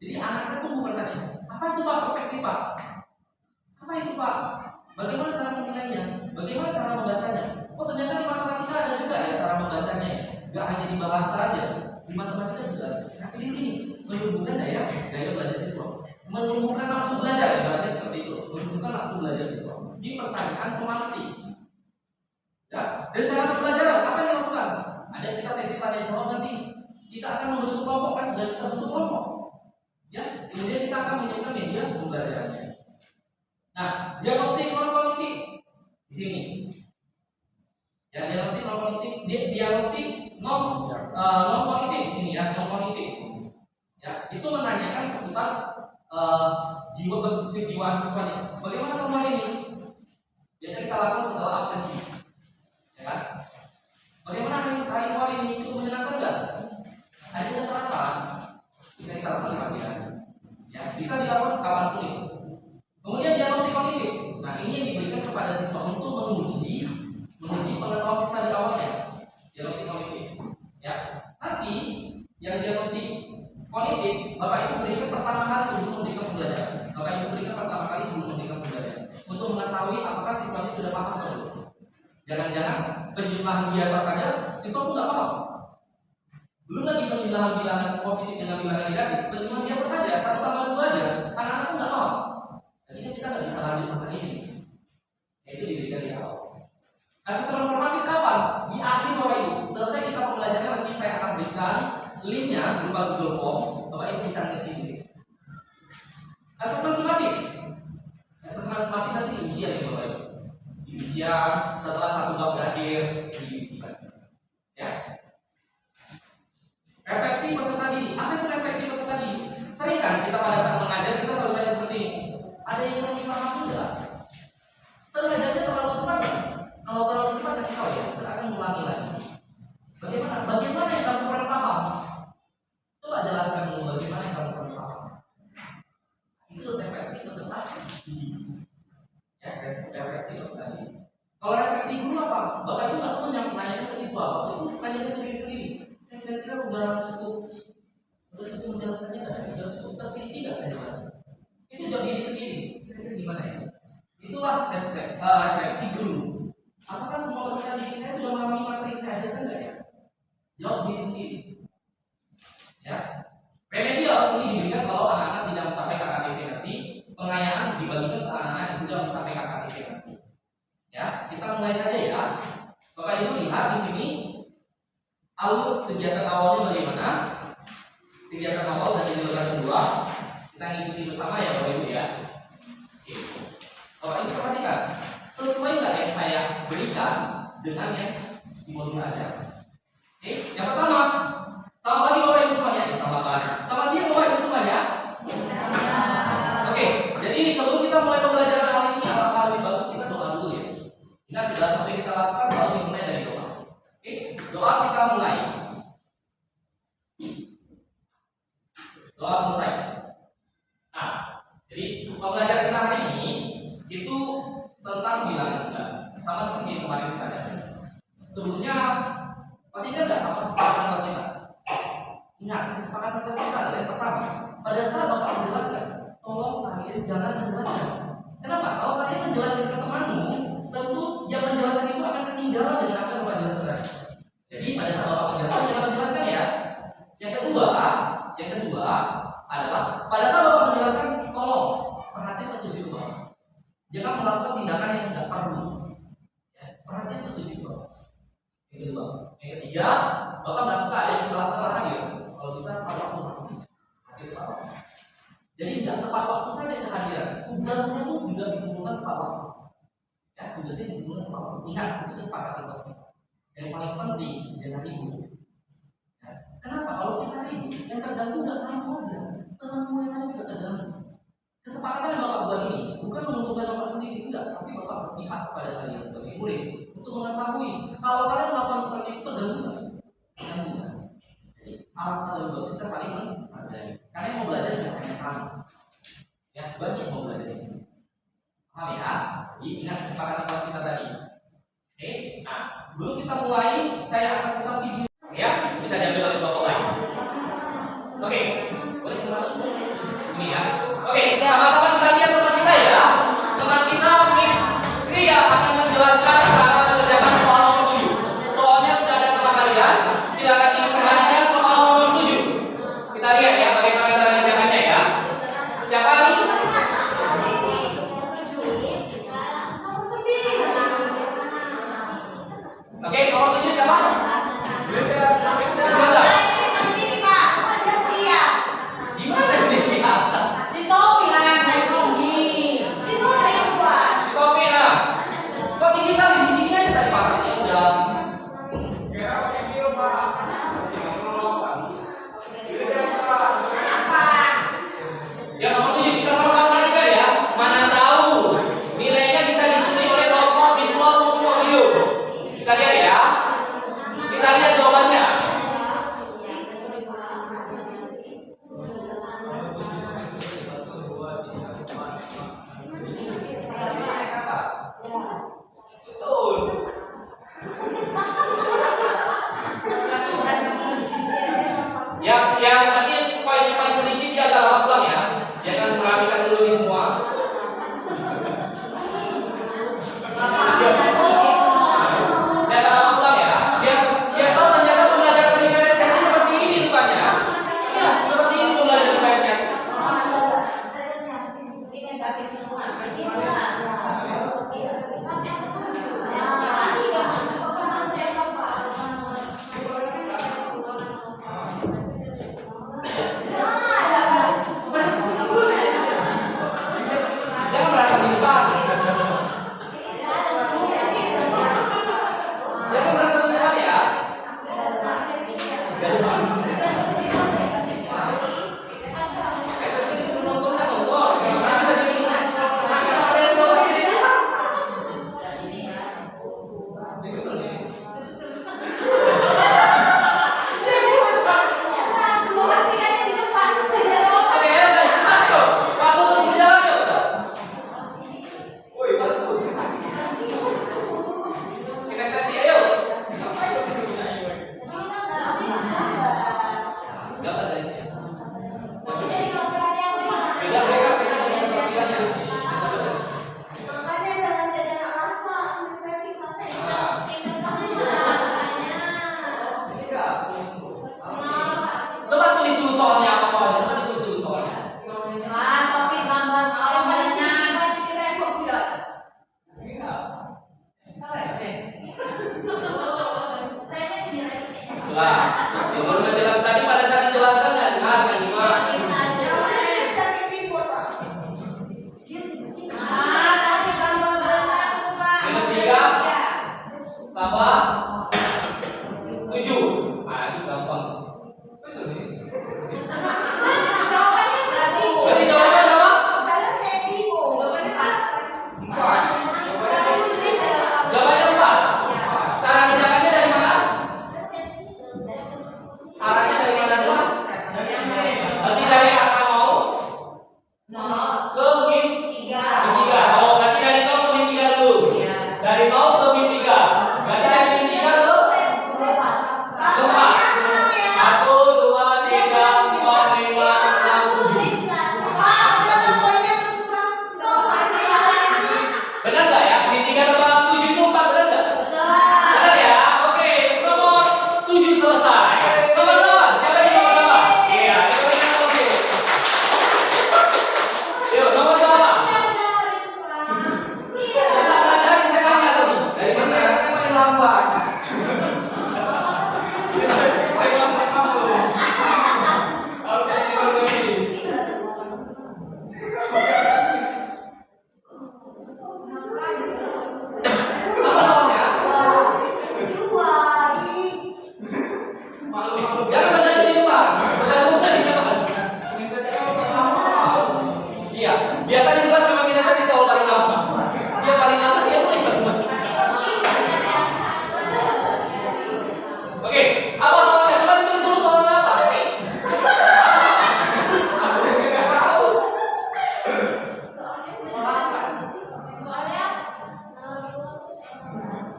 B: Jadi anak-anak tunggu bertanya, apa itu Pak perspektif Pak? Apa itu Pak? Bagaimana cara menilainya? Bagaimana cara membacanya? Oh ternyata di matematika ada juga ya cara membacanya ya. Gak hanya di bahasa aja, di matematika juga. Tapi di sini menumbuhkan gaya belajar siswa, menumbuhkan nafsu belajar, ibaratnya seperti itu. Menumbuhkan nafsu belajar siswa. Dipertanyakan pemahaman. Ya, dan cara pembelajaran apa yang dilakukan? Ada kita sesi tanya jawab nanti. Kita akan membentuk kelompok kan sudah kita bentuk kelompok. Ya, kemudian kita akan menyiapkan media pembelajarannya. Nah, diagnostik non kognitif di sini. Ya, diagnostik non kognitif, diagnostik non kognitif di sini ya, non kognitif. Ya, itu menanyakan seputar kejiwaan siswanya. Bagaimana perempuan ini? Biasa kita lakukan setelah absensi. Ya kan? Bagaimana hari ini itu menyenangkan enggak? Ada dasar apa? Bisa kita lakukan di bagian. Ya, bisa dilakukan kapanpun itu. Kemudian diagnostik kognitif. Nah, ini yang diberikan kepada siswa untuk menguji pengetahuan siswa di awalnya. Diagnostik kognitif. Ya, nanti yang diagnostik kognitif, Bapak Ibu berikan pertama kali sebelum memberikan pembelajaran. Bapak Ibu berikan pertama kali sebelum memberikan pembelajaran untuk mengetahui apakah siswanya sudah paham atau belum. Jangan-jangan penjumlahan biasa saja siswa pun nggak paham. Belum lagi penjumlahan bilangan positif dengan bilangan negatif, penjumlahan biasa saja 1 tambah 2 aja, anak-anak pun nggak paham. Jadi kita nggak bisa lanjut materi ini. Itu diberikan di awal. Asesmen formatif kapan? Di akhir Bapak Ibu. Selesai kita pembelajaran nanti saya akan berikan linknya berupa Google Form. Bapak Ibu bisa ngisi di sini. Asesmen sumatif. Asesmen sumatif nanti di ujian ya Bapak Ibu. Di ujian setelah 1 bab berakhir diujikan. Ya. Refleksi peserta didik. Apa itu refleksi peserta didik? Sering kan kita pada saat mengajar kita selalu tanya seperti ini. Ada yang belum dipahami enggak? Sengaja terlalu cepat. Kalau terlalu cepat kasih tahu ya, saya akan mengulangi lagi. Bagaimana yang kamu kurang paham? Coba jelaskan dulu bagaimana yang kamu kurang paham. Itu refleksi peserta didik. Ya, refleksi peserta didik. Kalau refleksi guru apa? Bapak itu nggak perlu menanyakan ke siswa, Bapak itu tanyakan ke diri sendiri. Saya kira-kira udah cukup menjelaskannya nggak? Sudah cukup terpilih nggak saya jelaskan? Itu jawab diri sendiri. Kira-kira gimana ya? Itulah refleksi guru. Apakah semua peserta didik saya sudah memahami materi saya aja kan enggak ya? Jawab diri sendiri. Ya. Remedial ini diberikan kalau anak-anak tidak mencapai KKTP nanti, pengayaan dibagikan ke anak-anak yang sudah mencapai KKTP nanti. Ya, kita mulai saja ya. Bapak Ibu lihat di sini alur kegiatan awalnya bagaimana? Kegiatan awal dan kegiatan kedua kita ikuti bersama ya Bapak Ibu ya. Oke. Bapak Ibu perhatikan, sesuai nggak yang saya berikan dengan yang di modul aja. Oke, yang pertama, selamat pagi Bapak Ibu semuanya. Selamat pagi. Selamat siang Bapak Ibu semuanya. Oke, jadi sebelum kita mulai pembelajaran kali ini, apakah lebih bagus kita doa dulu ya? Ingat segala sesuatu yang kita lakukan selalu dimulai dari doa. Oke, doa kita mulai. Doa selesai. Nah, jadi pembelajaran kita hari ini itu tentang bilangan bulan, sama seperti yang kemarin kita lihat. Sebelumnya masih ingat nggak apa kesepakatan kelas kita? Ingat, kesepakatan kelas kita adalah yang pertama. Pada saat Bapak menjelaskan, tolong kalian jangan menjelaskan. Kenapa? Kalau kalian menjelaskan ke temanmu, tentu yang menjelaskan itu akan ketinggalan dengan apa yang Bapak jelaskan. Jadi pada saat Bapak menjelaskan, jangan menjelaskan ya. Yang kedua adalah pada saat Bapak menjelaskan, tolong perhatian tertuju ke Bapak. Jangan melakukan tindakan yang tidak perlu. Ya, perhatian tertuju ke Bapak. Yang kedua, yang ketiga, Bapak nggak suka ada yang telah hadir. Kalau bisa tepat waktu masuk hadir Bapak. Jadi tidak tepat waktu saja kehadiran. Tugasnya pun juga dikumpulkan tepat waktu. Ya, tugasnya dikumpulkan tepat waktu. Ingat, itu kesepakatan kelas kita. Yang paling penting jangan ribut. Ya, kenapa? Kalau kita ribut, yang terganggu nggak kamu aja, temanmu yang lain juga terganggu. Kesepakatan yang Bapak buat ini bukan menguntungkan Bapak sendiri, enggak, tapi Bapak berpihak kepada kalian sebagai murid untuk mengetahui kalau kalian melakukan seperti itu terganggu nggak? Terganggu nggak? Jadi alangkah lebih bagus kita saling menghargai. Karena yang mau belajar tidak hanya kamu, ya banyak yang mau belajar ini. Paham ya? Jadi ingat kesepakatan kelas kita tadi. Oke, nah sebelum kita mulai, saya akan putar video, ya bisa diambil oleh Bapak lain. Oke, boleh masuk ini ya. Oke, sama-sama kita lihat teman kita ya. Teman kita Miss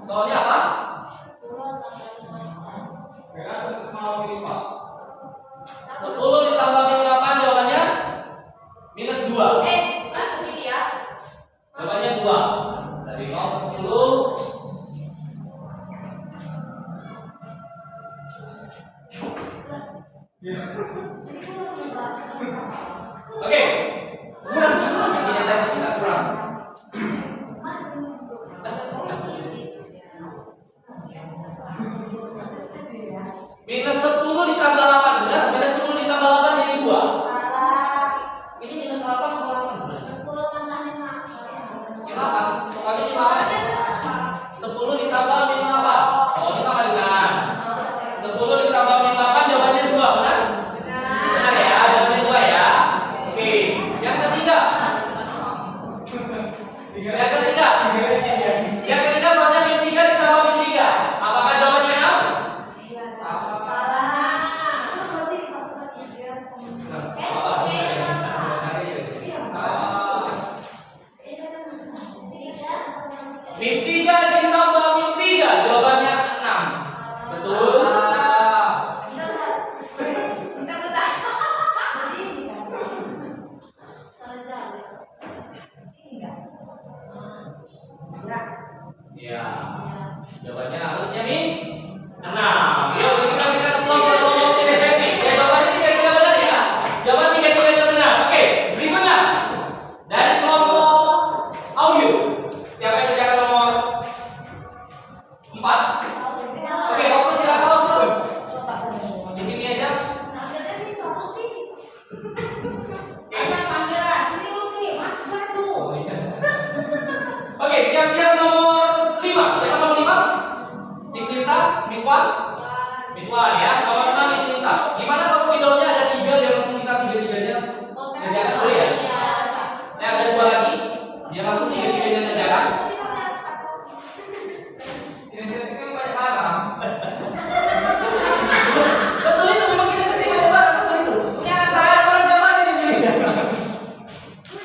B: Soalnya apa? 10 ditambah min 8 jawabannya minus 2. Jawabannya 2. Dari 0 ke 10. Oke. Kurang. Ini saya bisa kurang. Minus 10 ditambah 8, benar? Minus 10 ditambah 8 jadi 2. Ini minus 8 atau 8 sebenarnya? 8. Pokoknya ini 8. 10 ditambah min 8. Oh, ini sama dengan 10 ditambah min 8 jawabannya 2, benar? Benar ya, jawabannya 2 ya. Oke. Yang ketiga. Yang ketiga soalnya min 3 ditambah min 3. Apakah jawabannya 6? Min 3 ditambah min 3 jawabannya 6. Betul? Ya. Jawabannya harusnya min 6. Ya, kita berikan peluang buat kelompok TDP. Ya, jawabannya 3 benar ya. Jawaban 3 benar. Oke, berikutnya. Dari kelompok audio. Siapa yang kerjakan nomor 4? Oke, Oxford silakan Oxford. Di sini aja. Oke, siap-siap nomor 5. Siapa nomor 5? Miss Nita, Miss Wan? Miss Wan ya. Nomor 6 Miss Nita. Gimana kalau spidolnya ada 3 dia langsung bisa 3-3-nya kerjakan dulu ya? Ada 2 lagi. Dia langsung 3-3-nya kerjakan. Betul itu, memang kita sering banyak barang, betul itu. Barang siapa aja dipilih.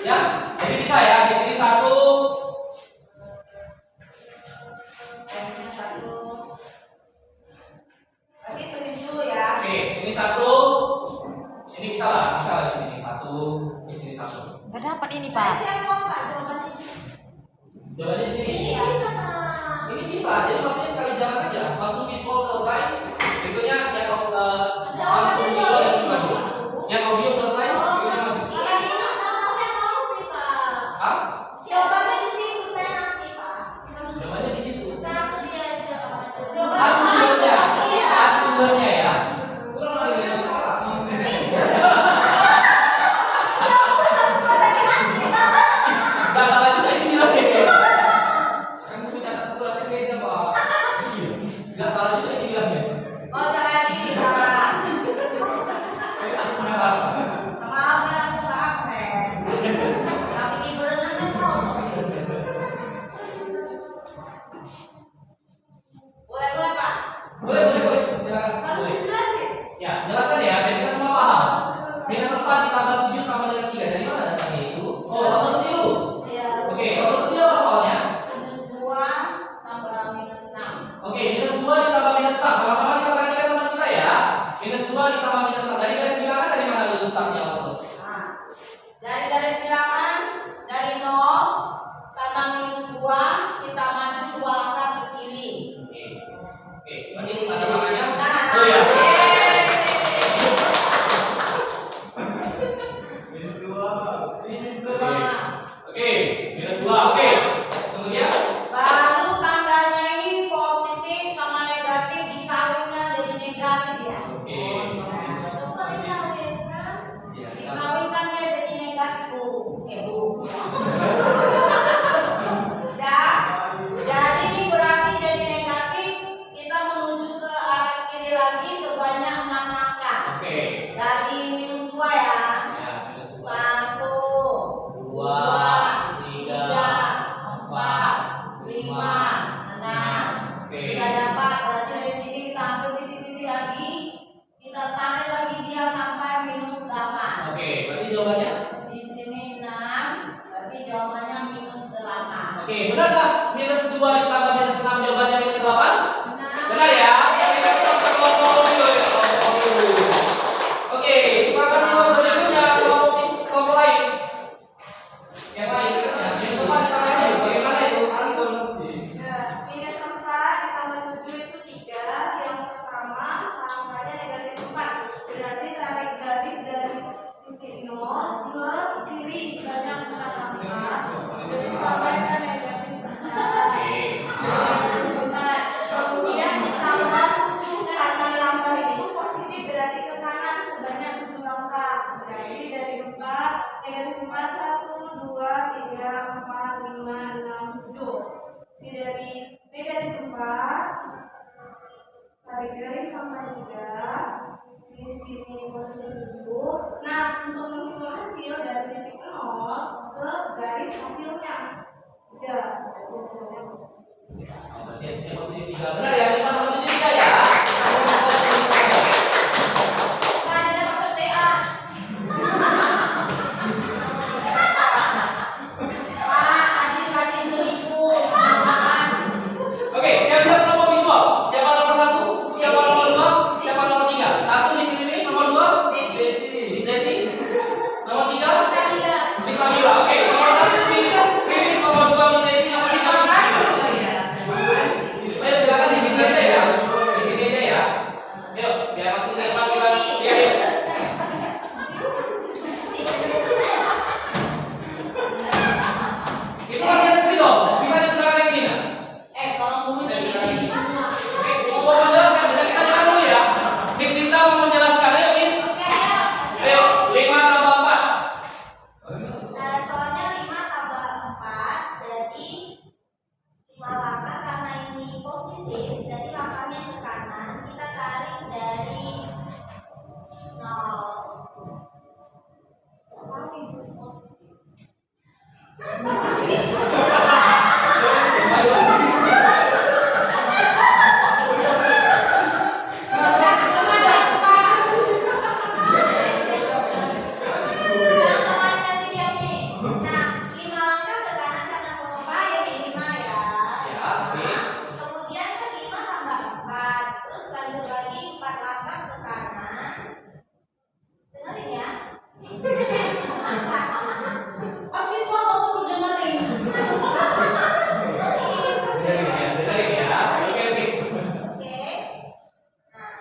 B: Ya, jadi bisa ya. Di sini 1. Oke, ini 1. Ini bisa lah di sini 1. Di sini 1.
E: Gak dapat ini Pak.
B: Jawabannya di sini. Ini bisa, jadi maksudnya sekali jalan aja, langsung visual selesai. Berikutnya yang langsung visual yang maju. Yang audio selesai, berikutnya maju. Hah? Jawabannya di situ. Sumbernya ya. Gak salah juga ini bilang ya. Gak salah juga ini bilang ya. Boleh. Silakan. Boleh. Ya, jelaskan ya, biar kita semua paham. Minus 4 ditambah 7 sama dengan 3. Dari mana datangnya itu? Oh, langsung ketik dulu. Oke, langsung ketik apa soalnya? Oke, minus 2 ditambah minus 6. Sama-sama kita perhatikan teman kita ya. Minus 2 ditambah minus 6. Dari garis bilangan dari mana dulu startnya langsung?
E: Dari garis bilangan dari 0 tambah minus 2 kita maju 2 langkah ke kiri.
B: Oke, berarti ada makanya.
E: Nah,
B: Oh ya.
E: minus 2.
B: Oke, minus 2. Oke. Kemudian
E: Baru tandanya ini positif sama negatif dikawinkan jadi negatif ya.
B: oke.
E: Dikawinkan dia jadi negatif Bu. Ya. Jadi ini berarti jadi negatif. Kita menuju ke arah kiri lagi sebanyak 6 langkah.
B: Oke.
E: Dari minus 2 ya.
B: Ya, minus 2.
E: 1,
B: 2, 3, 4, 5,
E: 6.
B: Oke.
E: Sudah dapat, berarti dari sini kita ambil titik-titik lagi, kita tarik lagi dia sampai minus 8.
B: Oke, berarti jawabannya?
E: Di sini 6, berarti jawabannya minus 8.
B: Oke, benarkah minus 2 ditambah minus 6 jawabannya
E: 7 itu 3. Yang pertama angkanya negatif 4. Berarti tarik garis dari titik 0 ke kiri sebanyak 4 langkah. Jadi sampai ke negatif 4. Kemudian ditambah 7 karena langkah itu positif, berarti ke kanan sebanyak 7 langkah. Berarti dari 4, negatif 4, 1, 2, 3, 4, 5, 6, 7. Dari negatif 4 tarik garis sampai 3 di sini positif 7. Nah, untuk menghitung hasil dari titik 0 ke garis hasilnya 3. Hasilnya positif.
B: Berarti hasilnya positif 3. Benar ya? 5 sama 7 3 ya?
E: Nah, ada maksud TA. Pak, Adil kasih 1000.
B: Oke, siapa nomor visual? Siapa nomor 1? Siapa nomor 2? Siapa nomor 3? 1 di sini nih, nomor 2? Miss Desi. Nomor 3? Miss Nabila. Oke, nomor 1 Miss Miss, nomor 2 Miss Desi, nomor 3 Miss Nabila. Ayo silakan di sini aja ya. Di sini aja ya. Ayo, biar langsung lempar kita. Iya, iya. Itu masih ada speed dong. Bisa disilakan yang ini.
E: Tolong bumi jadi ini.
B: Mau menjelaskan, kita dengar dulu ya. Miss Dinta mau menjelaskan, ayo Miss.
E: Oke, ayo.
B: Ayo, 5 tambah 4.
E: Soalnya 5 tambah 4 jadi 5 langkah, karena ini positif jadi langkahnya ke kanan, kita tarik dari 0 sampai positif. Kemudian ke 5 tambah 4, terus lanjut lagi 4 langkah ke kanan. Dengerin ya. Oh, siswa kok suruh dengerin.
B: Dengerin ya. Oke.
E: Oke. Nah,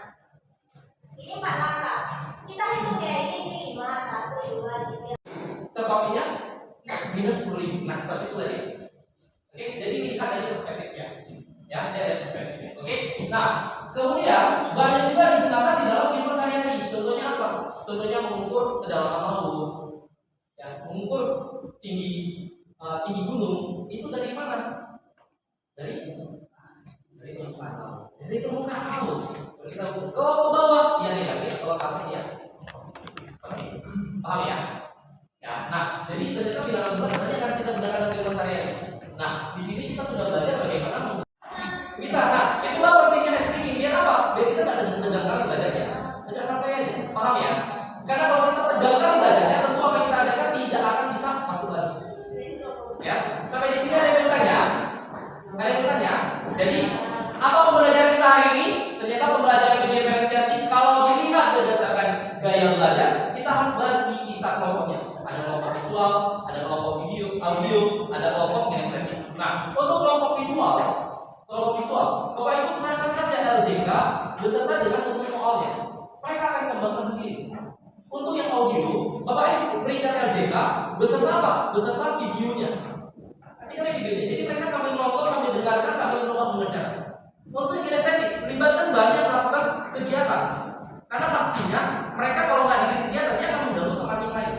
E: ini 4 langkah. Kita hitung ya, ini 5, 1, 2, 3.
B: Stopnya minus 10.000. Nah, seperti itu tadi. Oke, jadi lihat aja perspektifnya. Ya, dari perspektifnya. Oke. Nah, kemudian banyak juga digunakan di dalam kehidupan sehari-hari. Contohnya apa? Contohnya mengukur kedalaman laut. Ya, mengukur tinggi gunung itu dari mana? Dari permukaan laut. Dari permukaan laut. Kita ukur ke bawah, ya negatif. Kalau ke atas ya. Paham ya? Ya, nah, jadi ternyata bilangan bulan banyak kan kita gunakan dalam kehidupan sehari-hari. Nah, di sini kita sudah belajar bagaimana bisa. Nah, itulah pentingnya speaking. Biar apa? Biar kita nggak tegang kali belajarnya. Belajar sampai aja. Paham ya? Karena kalau kita tegang kali belajarnya, tentu apa yang kita ajarkan tidak akan bisa masuk lagi. Ya, sampai di sini ada yang bertanya? Ada yang bertanya? Jadi, apa pembelajaran kita hari ini? Ternyata pembelajaran diferensiasi kalau dilihat berdasarkan gaya belajar, kita harus bagi kisah kelompoknya. Ada kelompok visual, ada kelompok audio, ada kelompok kinestetik. Nah, untuk kelompok visual, Bapak Ibu serahkan saja LJK beserta dengan semua soalnya. Mereka akan kembangkan sendiri. Untuk yang audio, Bapak Ibu berikan LJK beserta apa? Beserta videonya. Kasihkan videonya. Jadi mereka sambil nonton, sambil dengarkan, sambil mengerjakan. Untuk kinestetik, libatkan banyak melakukan kegiatan. Karena pastinya mereka kalau nggak diberi kegiatannya akan mengganggu tempat yang lain.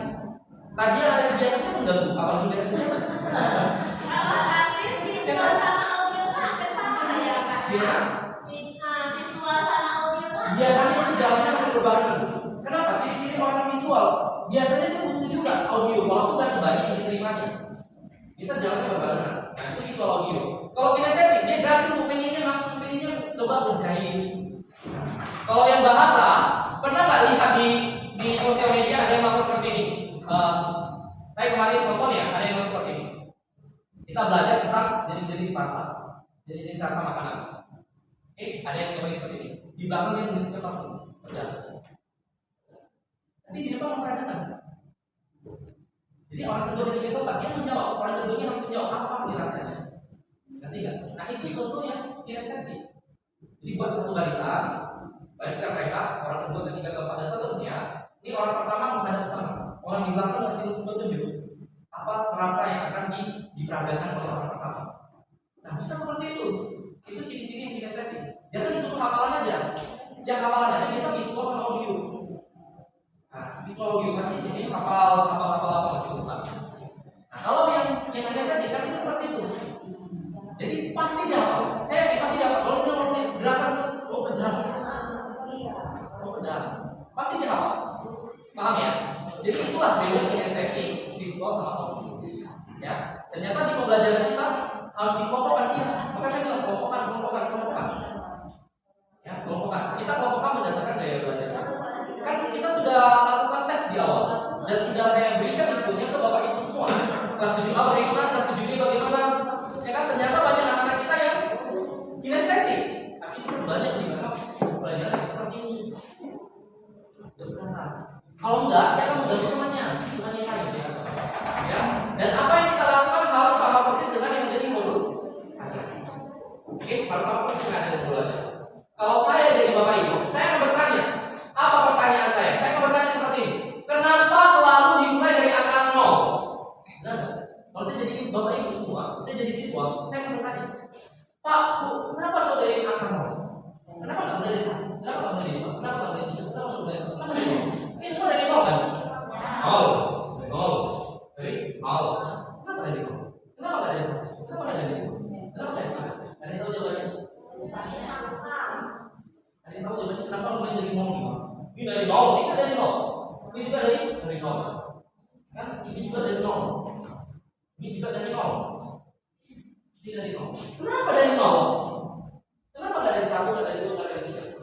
B: Tadi ada kegiatannya mengganggu, apalagi kegiatannya.
E: Kalau aktif visual sama audio itu hampir sama ya, Pak?
B: Gimana?
E: Nah, visual sama audio itu
B: Biasanya itu jalannya hampir berbarengan. Kenapa? Ciri-ciri orang visual biasanya itu butuh juga audio, walaupun nggak sebanyak yang diterimanya. Bisa jalannya berbarengan. Nah, itu visual audio. Kalau kinestetik, dia gratis tuh pengennya coba ngerjain. Kalau yang bahasa, pernah nggak lihat di sosial media ada yang melakukan seperti ini? Saya kemarin nonton ya, ada yang melakukan seperti ini. Kita belajar tentang jenis-jenis rasa, jenis-jenis rasa makanan. Oke, ada yang coba seperti ini. Di belakangnya tulis kertas pedas. Tapi di depan memperhatikan. Jadi orang kedua yang itu dia menjawab, orang keduanya harus menjawab apa sih rasanya. Ngerti nggak? Nah itu contohnya kinestetik. dibuat satu barisan mereka, orang kedua, ketiga, keempat, dan seterusnya. Ini orang pertama menghadap ke sana, orang di belakang ngasih petunjuk apa rasa yang akan diperagakan oleh orang pertama. Nah, bisa seperti itu ciri-ciri yang kinestetik. Jangan disuruh hafalan aja, yang hafalan aja bisa visual sama audio. Nah, visual audio kasih jadi hafal apa gitu. Nah, kalau yang kinestetik kasih seperti itu. Jadi pasti dia hafal. Saya pasti dia hafal. Kalau dia gerakan pedas, pasti dia hafal. Paham ya? Jadi itulah beda kinestetik, visual sama audio. Ya, ternyata di pembelajaran kita harus dikelompokkan ya. Maka saya bilang kelompokan. Ya, kelompokan. Kita kelompokan berdasarkan gaya belajar. Kan kita sudah lakukan tes di awal dan sudah saya berikan infonya ke Bapak Ibu semua. Kelas 7A bagaimana, kelas 7B bagaimana. Ya kan ternyata banyak anak-anak kita yang kinestetik. Tapi banyak di mana pelajaran seperti ini. Kalau enggak, ya kamu mengganggu temannya, bukan yang lain. Ya, dan apa yang kita lakukan harus sama persis dengan yang jadi modul. Oke, harus sama persis dengan yang modul aja. Kalau saya jadi Bapak Ibu, saya akan bertanya, apa pertanyaan saya? Saya akan bertanya seperti ini. Kenapa selalu dimulai dari angka 0? Benar nggak? Kalau saya jadi Bapak Ibu semua, saya jadi siswa, saya akan bertanya, Pak, Bu, kenapa selalu dari angka 0? Kenapa nggak mulai dari 1? Kenapa nggak mulai dari 2? Kenapa nggak mulai dari 3? Kenapa nggak mulai dari 4? Kenapa dari 0? Ini semua dari 0 kan? 0. Dari 0. Kenapa dari 0? Kenapa nggak dari 1? Kenapa nggak dari 2? Kenapa nggak dari 3? Ada yang tahu jawabannya? Ada yang tahu jawabannya kenapa mulai dari 0? Ini dari 0, ini kan dari 0. Ini juga dari 0. Kan ini juga dari 0. Ini juga dari 0. Ini dari 0. Kenapa dari 0? Kenapa nggak dari 1, nggak dari 2, nggak dari 3?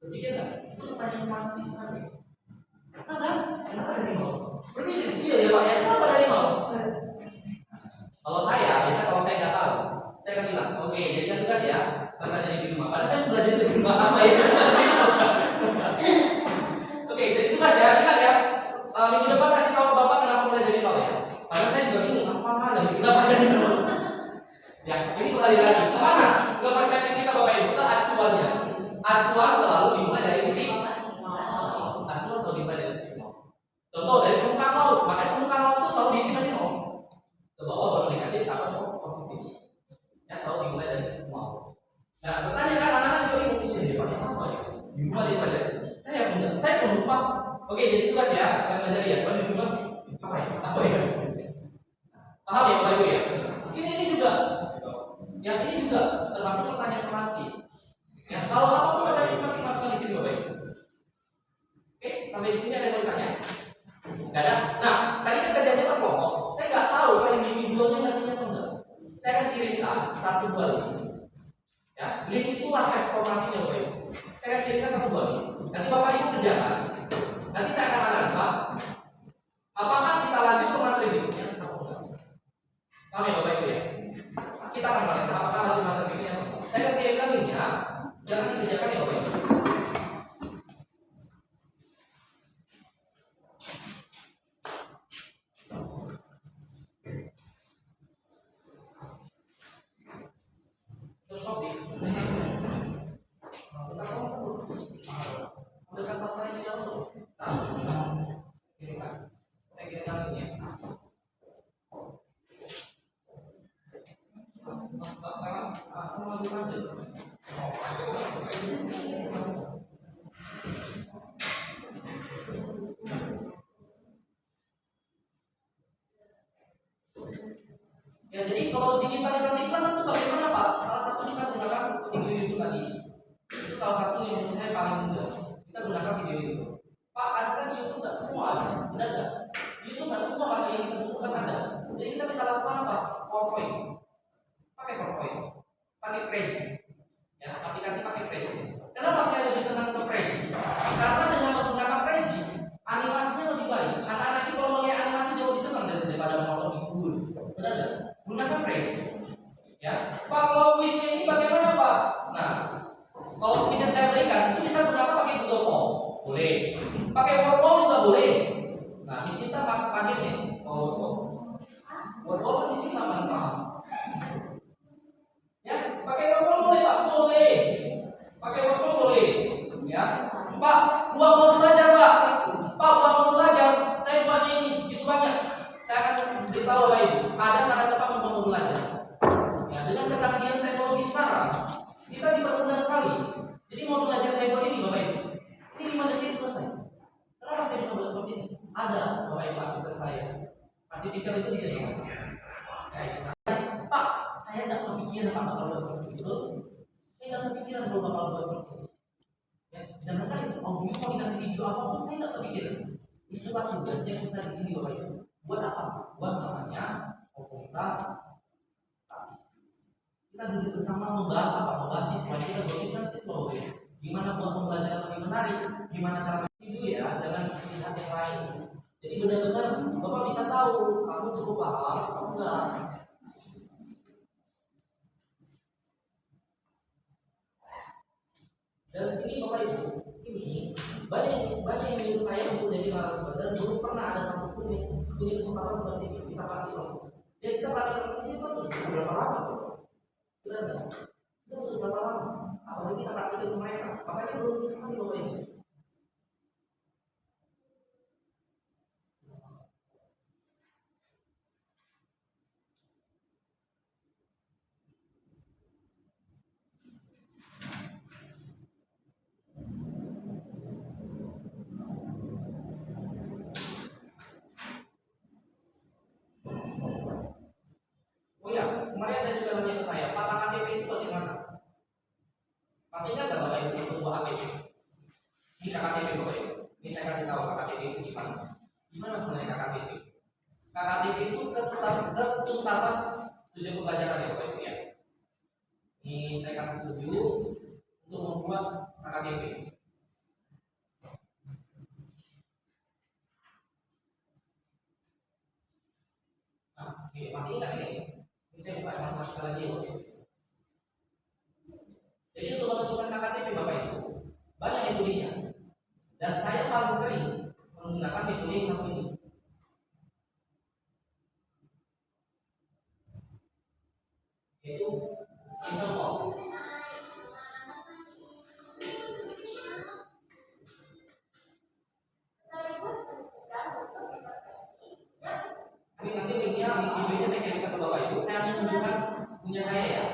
B: Berpikir nggak? Itu pertanyaan praktik kan? Kenapa dari 0? Berpikir, iya ya Pak ya, kenapa dari 0? Kalau saya nggak tahu, saya akan bilang, oke, jadikan tugas ya, belajar di rumah. Padahal saya belajar di rumah apa ya? Oke, jadi tugas ya, ingat ya. Minggu depan kasih tahu ke Bapak kenapa mulai dari 0 ya. Padahal saya juga bingung, apa lagi kenapa dari 0? Ya, ini kembali lagi kemana? Ke perspektif kita Bapak Ibu, ke acuannya. Acuan selalu dimulai dari titik. Acuan selalu dimulai dari titik 0. Contoh dari permukaan laut, makanya permukaan laut itu selalu dihitung dari 0. Ke bawah baru negatif, ke atas positif. Ya, selalu dimulai dari titik 0. Nah, bertanya kan anak-anak juga bingung, ini pakai apa ya? Di rumah dia belajar. Saya cuma lupa. Oke, jadi tugas ya, kalian belajar ya. Kalau di rumah apa ya? Paham ya Bapak Ibu ya? Ini juga. Yang ini juga termasuk pertanyaan praktik. Ya, kalau apapun pertanyaan praktik masukkan di sini Bapak Ibu. Oke, sampai di sini ada yang mau ditanya? Nggak ada. Nah, tadi kan kerjanya berkelompok. Saya nggak tahu kalau individualnya ngerti atau enggak. Saya akan kirimkan 1-2 link. Ya, link itulah eksplorasinya Bapak Ibu. Saya akan kirimkan 1-2 link. Nanti Bapak Ibu kerjakan. Nanti saya akan analisa. Apakah kita lanjut ke materi berikutnya atau enggak? Paham ya Bapak Ibu ya? Kita akan analisa apakah lanjut materi berikutnya atau enggak. Saya akan kirimkan linknya. Jangan dikerjakan ya Bapak Ibu. Ya, jadi kalau digitalisasi kelas itu bagaimana Pak? Salah satu bisa gunakan video itu tadi. Itu salah satu yang menurut saya paling mudah. Bisa gunakan video itu. Pak, ada kan di YouTube nggak semua ada, benar nggak? Di YouTube nggak semua materi yang kita butuhkan ada. Jadi kita bisa lakukan apa? PowerPoint. Pakai PowerPoint. Pakai Prezi. Ya, aplikasi pakai Prezi. Kenapa saya lebih senang ke Prezi? Karena dengan menggunakan Prezi, animasinya lebih baik. Anak-anak itu kalau melihat animasi jauh lebih senang daripada menonton video. Benar nggak? Gunakan Prezi. Ya, Pak, kalau kuisnya ini bagaimana Pak? Nah, kalau kuis yang saya berikan itu bisa gunakan pakai Google Form, boleh. Pakai WordPad juga boleh. Nah, mesti kita pakainya WordPad. WordPad kan mesti sama paham. Ya, Saya nggak kepikiran Pak bakal buat seperti itu. Saya nggak kepikiran kalau bakal buat seperti itu. Ya, jangan kan itu mau dikasih video apapun saya nggak kepikiran. Itulah tugasnya kita di sini Bapak Ibu. Buat apa? Buat namanya komunitas. Kita duduk bersama membahas apa? Membahas siswa kita gosipkan siswa Bapak Ibu. Gimana buat pembelajaran lebih menarik? Gimana cara video ya dengan pihak yang lain? Jadi benar-benar Bapak bisa tahu kamu cukup paham, kamu enggak. Dan ini Bapak Ibu, ini banyak yang menyuruh saya untuk jadi narasumber dan belum pernah ada satupun yang punya kesempatan seperti ini bisa praktikal. Ya kita praktikal seperti itu sudah berapa lama? Sudah enggak? Itu sudah berapa lama? Apalagi kita praktikal ke mereka, makanya belum sekali Bapak Ibu. Kemarin ada juga nanya ke saya, Pak KTP itu bagaimana? Masih ingat nggak Bapak Ibu untuk buat KTP? Ini KTP Bapak Ibu. Ini saya kasih tahu KTP itu gimana. Gimana sebenarnya KTP? KTP itu ketuntasan tujuan pembelajaran ya Bapak Ibu ya. Ini saya kasih tujuh untuk membuat KTP. Nah, ini masih ingat ini? Saya buka masuk lagi ya. Jadi untuk menentukan KTP Bapak Ibu banyak metodenya dan saya paling sering menggunakan metode yang satu ini. Yaitu Interpol. Ini nanti videonya saya kirimkan ke Bapak Ibu. Saya hanya tunjukkan punya saya ya.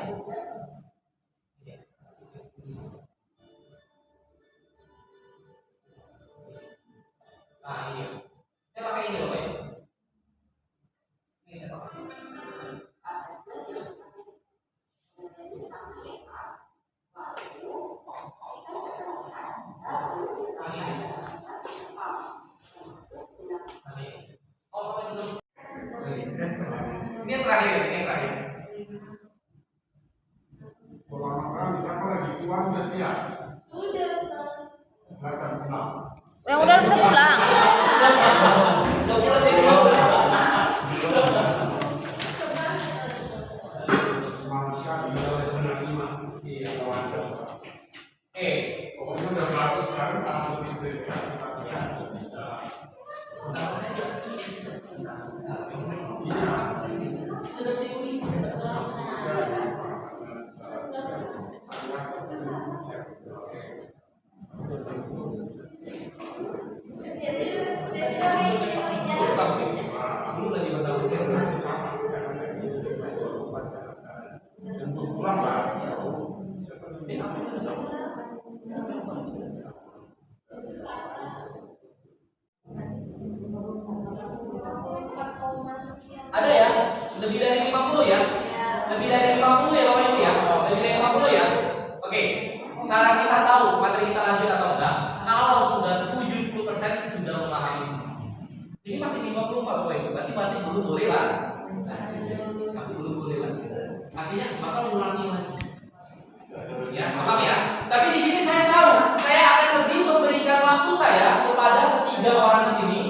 B: Nah ini, saya pakai ini Bapak Ibu. Ini saya pakai. Ini yang terakhir.
C: Kalau bisa apa lagi? Siwan sudah siap.
E: Sudah.
C: Silakan pulang.
E: Yang udah bisa pulang.
C: Manusia bisa menerima. Iya, wajar. Pokoknya udah bagus sekarang kalau lebih berinisiasi ya bisa. Dan pulang lah.
B: Ada ya? Lebih dari 50 ya? Lebih dari 50 ya Bapak Ibu ya? Lebih dari 50 ya? Oke. Cara kita tahu materi kita lanjut atau enggak kalau sudah 70% sudah memahami semua. Ini masih 50 Bapak Ibu, berarti masih belum boleh lah. Masih belum boleh lah. Artinya bakal mengulangi lagi. Ya, paham ya? Tapi di sini saya tahu, saya akan lebih memberikan waktu saya kepada ketiga orang di sini,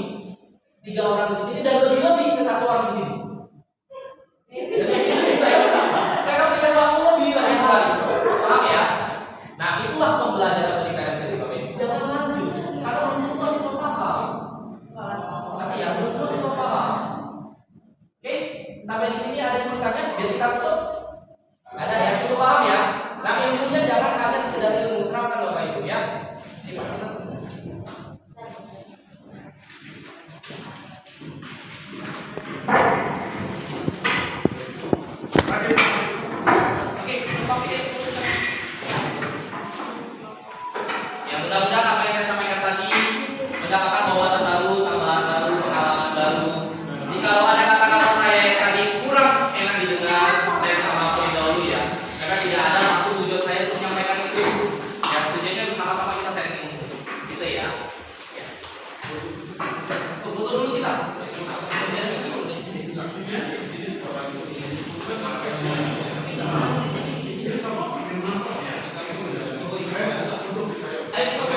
B: 3 orang di sini dan lebih ke 1 orang di sini. Saya akan berikan waktu lebih banyak lagi. Paham ya? Nah, itulah pembelajaran bagi kalian sendiri Bapak Ibu. Jangan lanjut, karena belum semua siswa paham. Tapi ya, belum semua siswa paham. Oke, sampai di sini ada yang bertanya, biar kita tutup. Ada yang cukup paham ya? Nah, ilmunya jangan ada sekedar ilmu, terapkan Bapak Ibu ya. Ini Pak, kita mudah-mudahan apa yang saya sampaikan tadi mendapatkan wawasan baru, tambahan baru, pengalaman baru. Jika ada kata-kata saya yang tadi kurang enak didengar, saya minta maaf Ayo